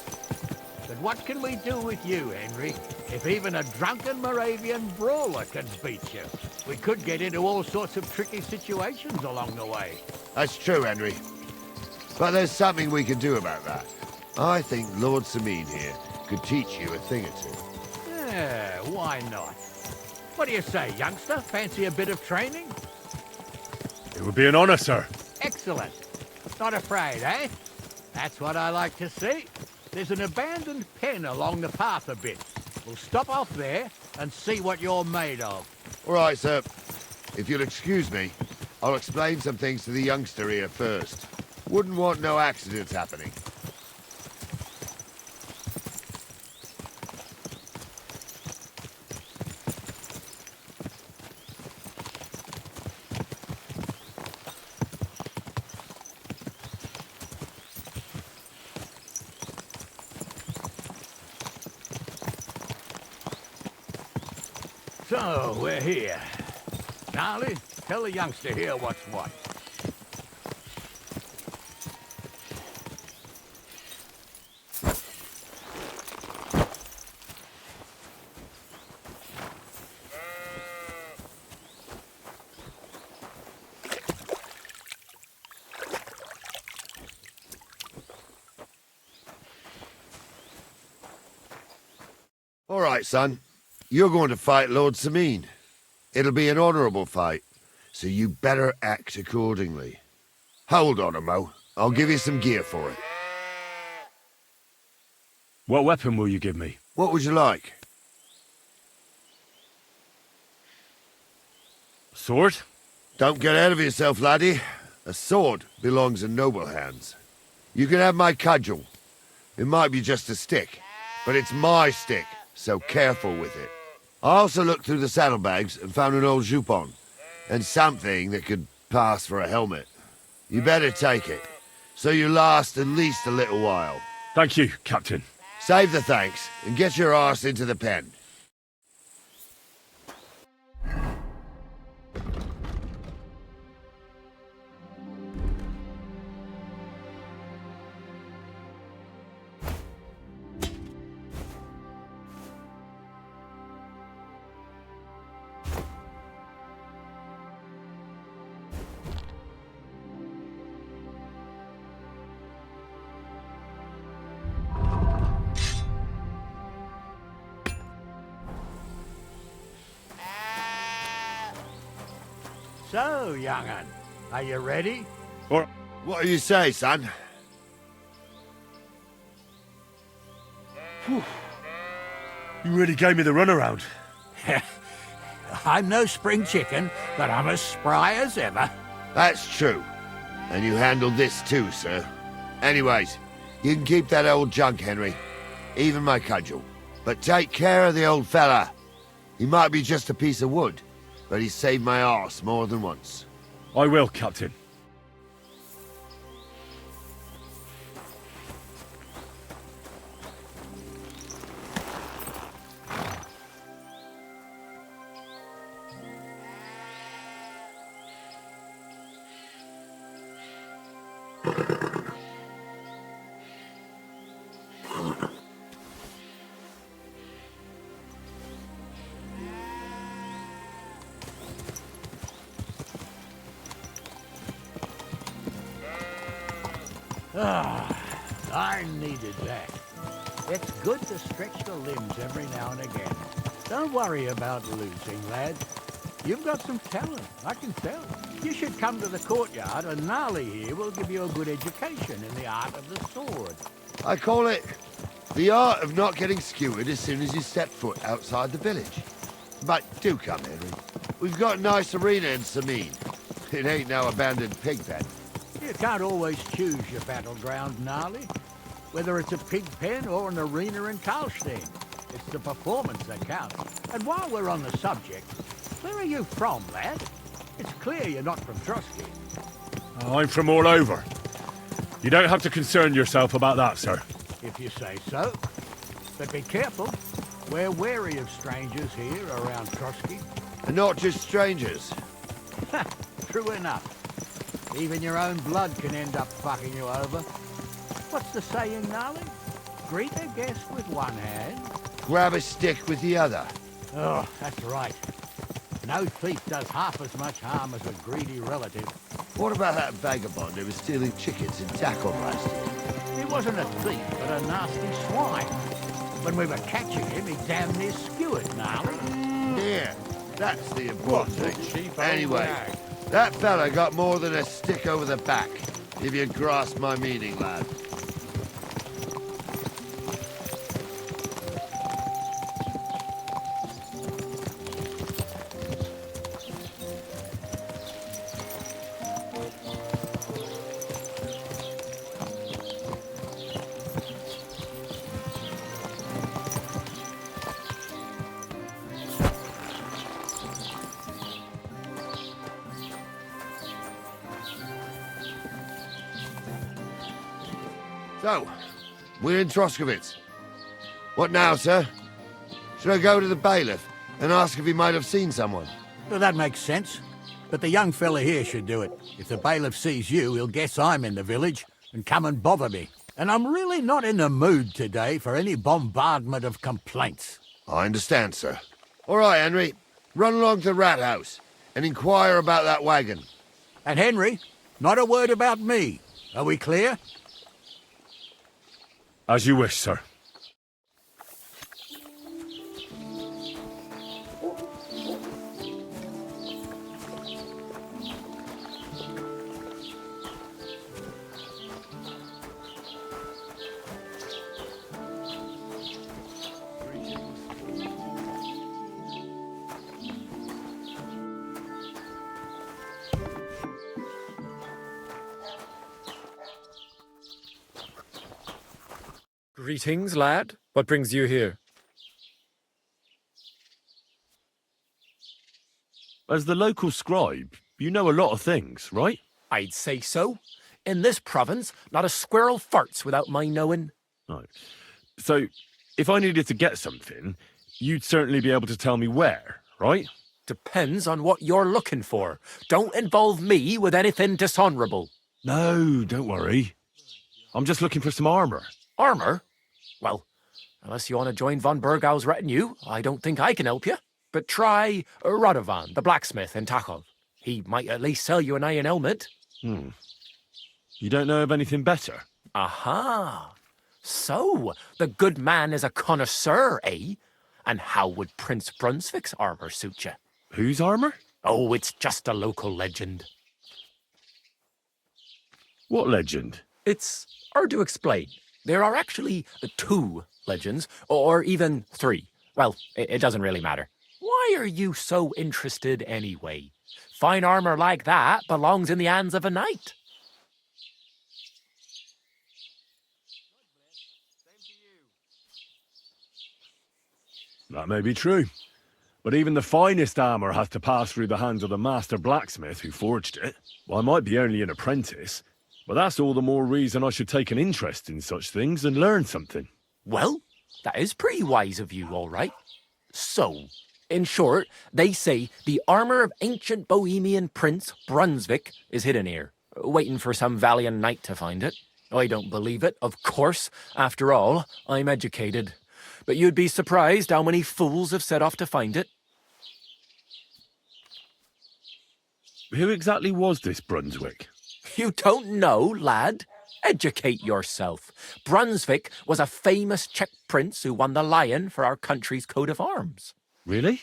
But what can we do with you, Henry, if even a drunken Moravian brawler can beat you? We could get into all sorts of tricky situations along the way. That's true, Henry. But there's something we can do about that. I think Lord Sameen here could teach you a thing or two. Yeah, why not? What do you say, youngster? Fancy a bit of training? It would be an honor, sir. Excellent. Not afraid, eh? That's what I like to see. There's an abandoned pen along the path a bit. We'll stop off there and see what you're made of. All right, sir. If you'll excuse me, I'll explain some things to the youngster here first. Wouldn't want no accidents happening. So, we're here. Charlie, tell the youngster here what's what. All right, son. You're going to fight Lord Sameen. It'll be an honorable fight, so you better act accordingly. Hold on, Mo. I'll give you some gear for it. What weapon will you give me? What would you like? Sword? Don't get ahead of yourself, laddie. A sword belongs in noble hands. You can have my cudgel. It might be just a stick, but it's my stick, so careful with it. I also looked through the saddlebags and found an old jupon, and something that could pass for a helmet. You better take it, so you last at least a little while. Thank you, Captain. Save the thanks, and get your arse into the pen. So, young'un, are you ready? Or what do you say, son? Whew. You really gave me the runaround. I'm no spring chicken, but I'm as spry as ever. That's true. And you handled this too, sir. Anyways, you can keep that old junk, Henry. Even my cudgel. But take care of the old fella. He might be just a piece of wood, but he saved my arse more than once. I will, Captain. I needed that. It's good to stretch the limbs every now and again. Don't worry about losing, lad. You've got some talent, I can tell. You should come to the courtyard and Gnarly here will give you a good education in the art of the sword. I call it the art of not getting skewered as soon as you step foot outside the village. But do come, Henry. We've got a nice arena in Sameen. It ain't no abandoned pig pen. You can't always choose your battleground, Gnarly. Whether it's a pig pen or an arena in Karlstein. It's the performance that counts. And while we're on the subject, where are you from, lad? It's clear you're not from Trotsky. I'm from all over. You don't have to concern yourself about that, sir. If you say so. But be careful. We're wary of strangers here around Trotsky. And not just strangers. True enough. Even your own blood can end up fucking you over. What's the saying, Gnarly? Greet a guest with one hand. Grab a stick with the other. Oh, that's right. No thief does half as much harm as a greedy relative. What about that vagabond who was stealing chickens in Dakon last year? He wasn't a thief, but a nasty swine. When we were catching him, he damn near skewered, Gnarly. Yeah, that's the important thing. Anyway, that fella got more than a stick over the back, if you grasp my meaning, lad. So, we're in Troskowitz. What now, sir? Should I go to the bailiff and ask if he might have seen someone? Well, that makes sense. But the young fella here should do it. If the bailiff sees you, he'll guess I'm in the village and come and bother me. And I'm really not in the mood today for any bombardment of complaints. I understand, sir. All right, Henry. Run along to the rat house and inquire about that wagon. And Henry, not a word about me. Are we clear? As you wish, sir. Greetings, lad. What brings you here? As the local scribe, you know a lot of things, right? I'd say so. In this province, not a squirrel farts without my knowing. Right. So, if I needed to get something, you'd certainly be able to tell me where, right? Depends on what you're looking for. Don't involve me with anything dishonorable. No, don't worry. I'm just looking for some armor. Armor? Well, unless you want to join von Burgau's retinue, I don't think I can help you. But try Radovan, the blacksmith in Tachov. He might at least sell you an iron helmet. You don't know of anything better? Aha! So, the good man is a connoisseur, eh? And how would Prince Brunswick's armor suit you? Whose armor? Oh, it's just a local legend. What legend? It's hard to explain. There are actually 2 legends, or even 3. Well, it doesn't really matter. Why are you so interested anyway? Fine armor like that belongs in the hands of a knight. That may be true. But even the finest armour has to pass through the hands of the master blacksmith who forged it. Well, I might be only an apprentice, but that's all the more reason I should take an interest in such things and learn something. Well, that is pretty wise of you, all right. So, in short, they say the armour of ancient Bohemian Prince Brunswick is hidden here, waiting for some valiant knight to find it. I don't believe it, of course. After all, I'm educated. But you'd be surprised how many fools have set off to find it. Who exactly was this Brunswick? You don't know, lad? Educate yourself. Brunswick was a famous Czech prince who won the lion for our country's coat of arms. Really?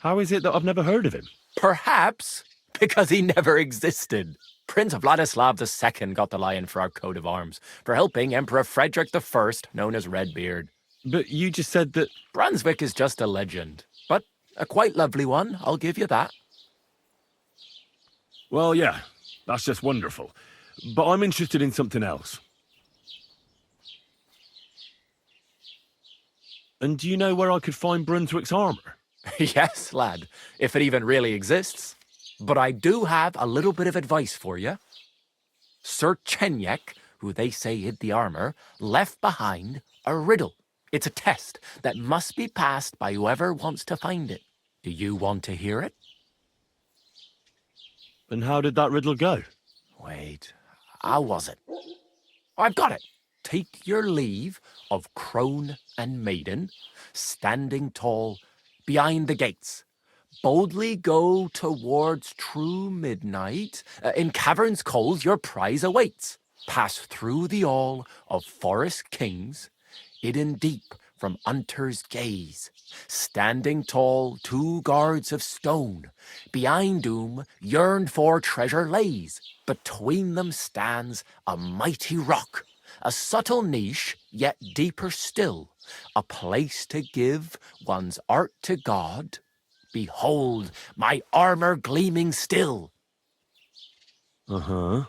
How is it that I've never heard of him? Perhaps because he never existed. Prince Vladislav II got the lion for our coat of arms for helping Emperor Frederick I, known as Redbeard. But you just said that... Brunswick is just a legend, but a quite lovely one, I'll give you that. Well, yeah, that's just wonderful. But I'm interested in something else. And do you know where I could find Brunswick's armour? Yes, lad, if it even really exists. But I do have a little bit of advice for you. Sir Chenyek, who they say hid the armour, left behind a riddle. It's a test that must be passed by whoever wants to find it. Do you want to hear it? And how did that riddle go? Wait, how was it? I've got it. Take your leave of crone and maiden, standing tall behind the gates. Boldly go towards true midnight. In caverns cold your prize awaits. Pass through the all of forest kings, hidden deep from hunter's gaze. Standing tall, 2 guards of stone. Behind whom yearned for treasure lays. Between them stands a mighty rock. A subtle niche, yet deeper still. A place to give one's art to God. Behold, my armour gleaming still. Uh-huh.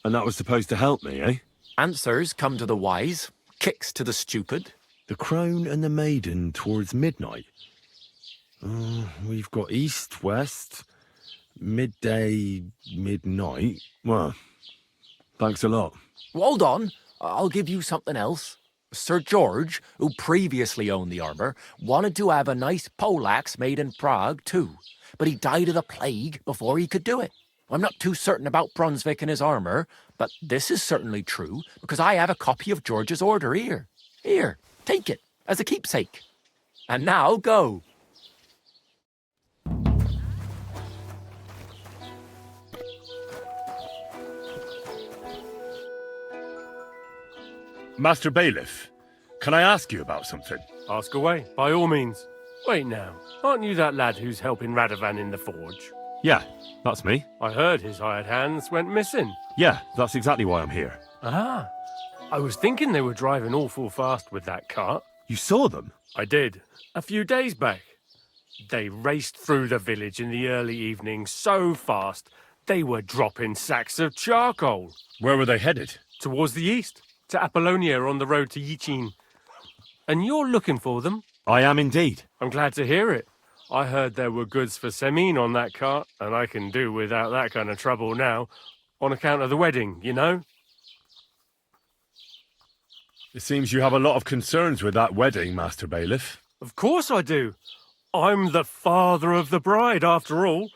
And that was supposed to help me, eh? Answers come to the wise, kicks to the stupid. The crone and the maiden towards midnight. We've got east, west, midday, midnight. Well, thanks a lot. Hold on, I'll give you something else. Sir George, who previously owned the armour, wanted to have a nice poleaxe made in Prague too, but he died of the plague before he could do it. I'm not too certain about Brunswick and his armour, but this is certainly true because I have a copy of George's order here. Here, take it as a keepsake. And now go. Master Bailiff, can I ask you about something? Ask away, by all means. Wait now, aren't you that lad who's helping Radovan in the forge? Yeah, that's me. I heard his hired hands went missing. Yeah, that's exactly why I'm here. Ah, I was thinking they were driving awful fast with that cart. You saw them? I did, a few days back. They raced through the village in the early evening so fast, they were dropping sacks of charcoal. Where were they headed? Towards the east. To Apollonia on the road to Yichin. And you're looking for them? I am indeed. I'm glad to hear it. I heard there were goods for Semin on that cart, and I can do without that kind of trouble now, on account of the wedding, you know? It seems you have a lot of concerns with that wedding, Master Bailiff. Of course I do. I'm the father of the bride, after all.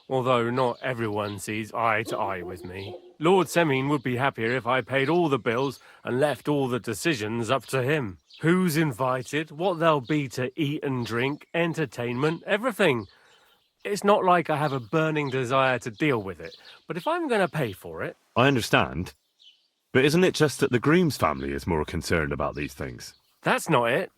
Although not everyone sees eye to eye with me. Lord Semin would be happier if I paid all the bills and left all the decisions up to him. Who's invited, what there'll be to eat and drink, entertainment, everything. It's not like I have a burning desire to deal with it, but if I'm going to pay for it... I understand. But isn't it just that the groom's family is more concerned about these things? That's not it.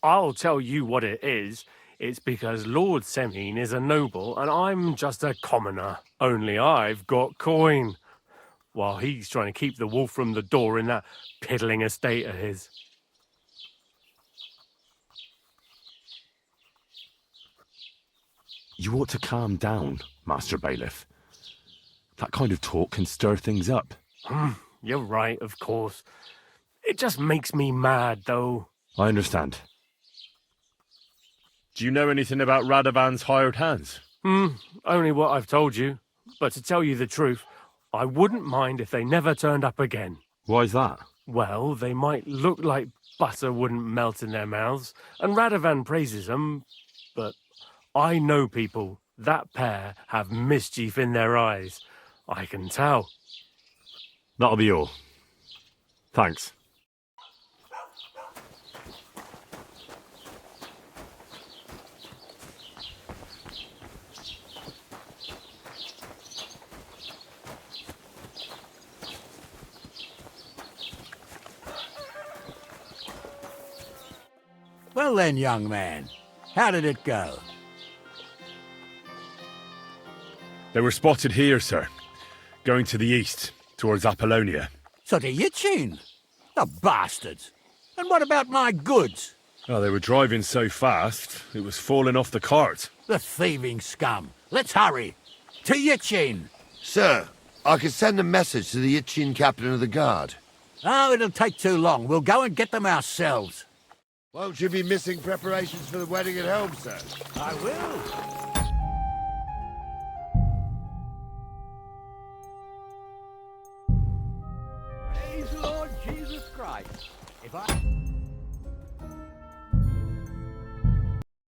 I'll tell you what it is. It's because Lord Semin is a noble and I'm just a commoner. Only I've got coin. While he's trying to keep the wolf from the door in that piddling estate of his. You ought to calm down, Master Bailiff. That kind of talk can stir things up. You're right, of course. It just makes me mad, though. I understand. Do you know anything about Radovan's hired hands? Only what I've told you. But to tell you the truth, I wouldn't mind if they never turned up again. Why's that? Well, they might look like butter wouldn't melt in their mouths, and Radovan praises them, but I know people. That pair have mischief in their eyes. I can tell. That'll be all. Thanks. Well then, young man, how did it go? They were spotted here, sir. Going to the east, towards Apollonia. So to Yitchin? The bastards! And what about my goods? Oh, they were driving so fast, it was falling off the cart. The thieving scum! Let's hurry! To Yitchin! Sir, I can send a message to the Yitchin captain of the guard. Oh, it'll take too long. We'll go and get them ourselves. Won't you be missing preparations for the wedding at home, sir? I will. Praise the Lord Jesus Christ. If I...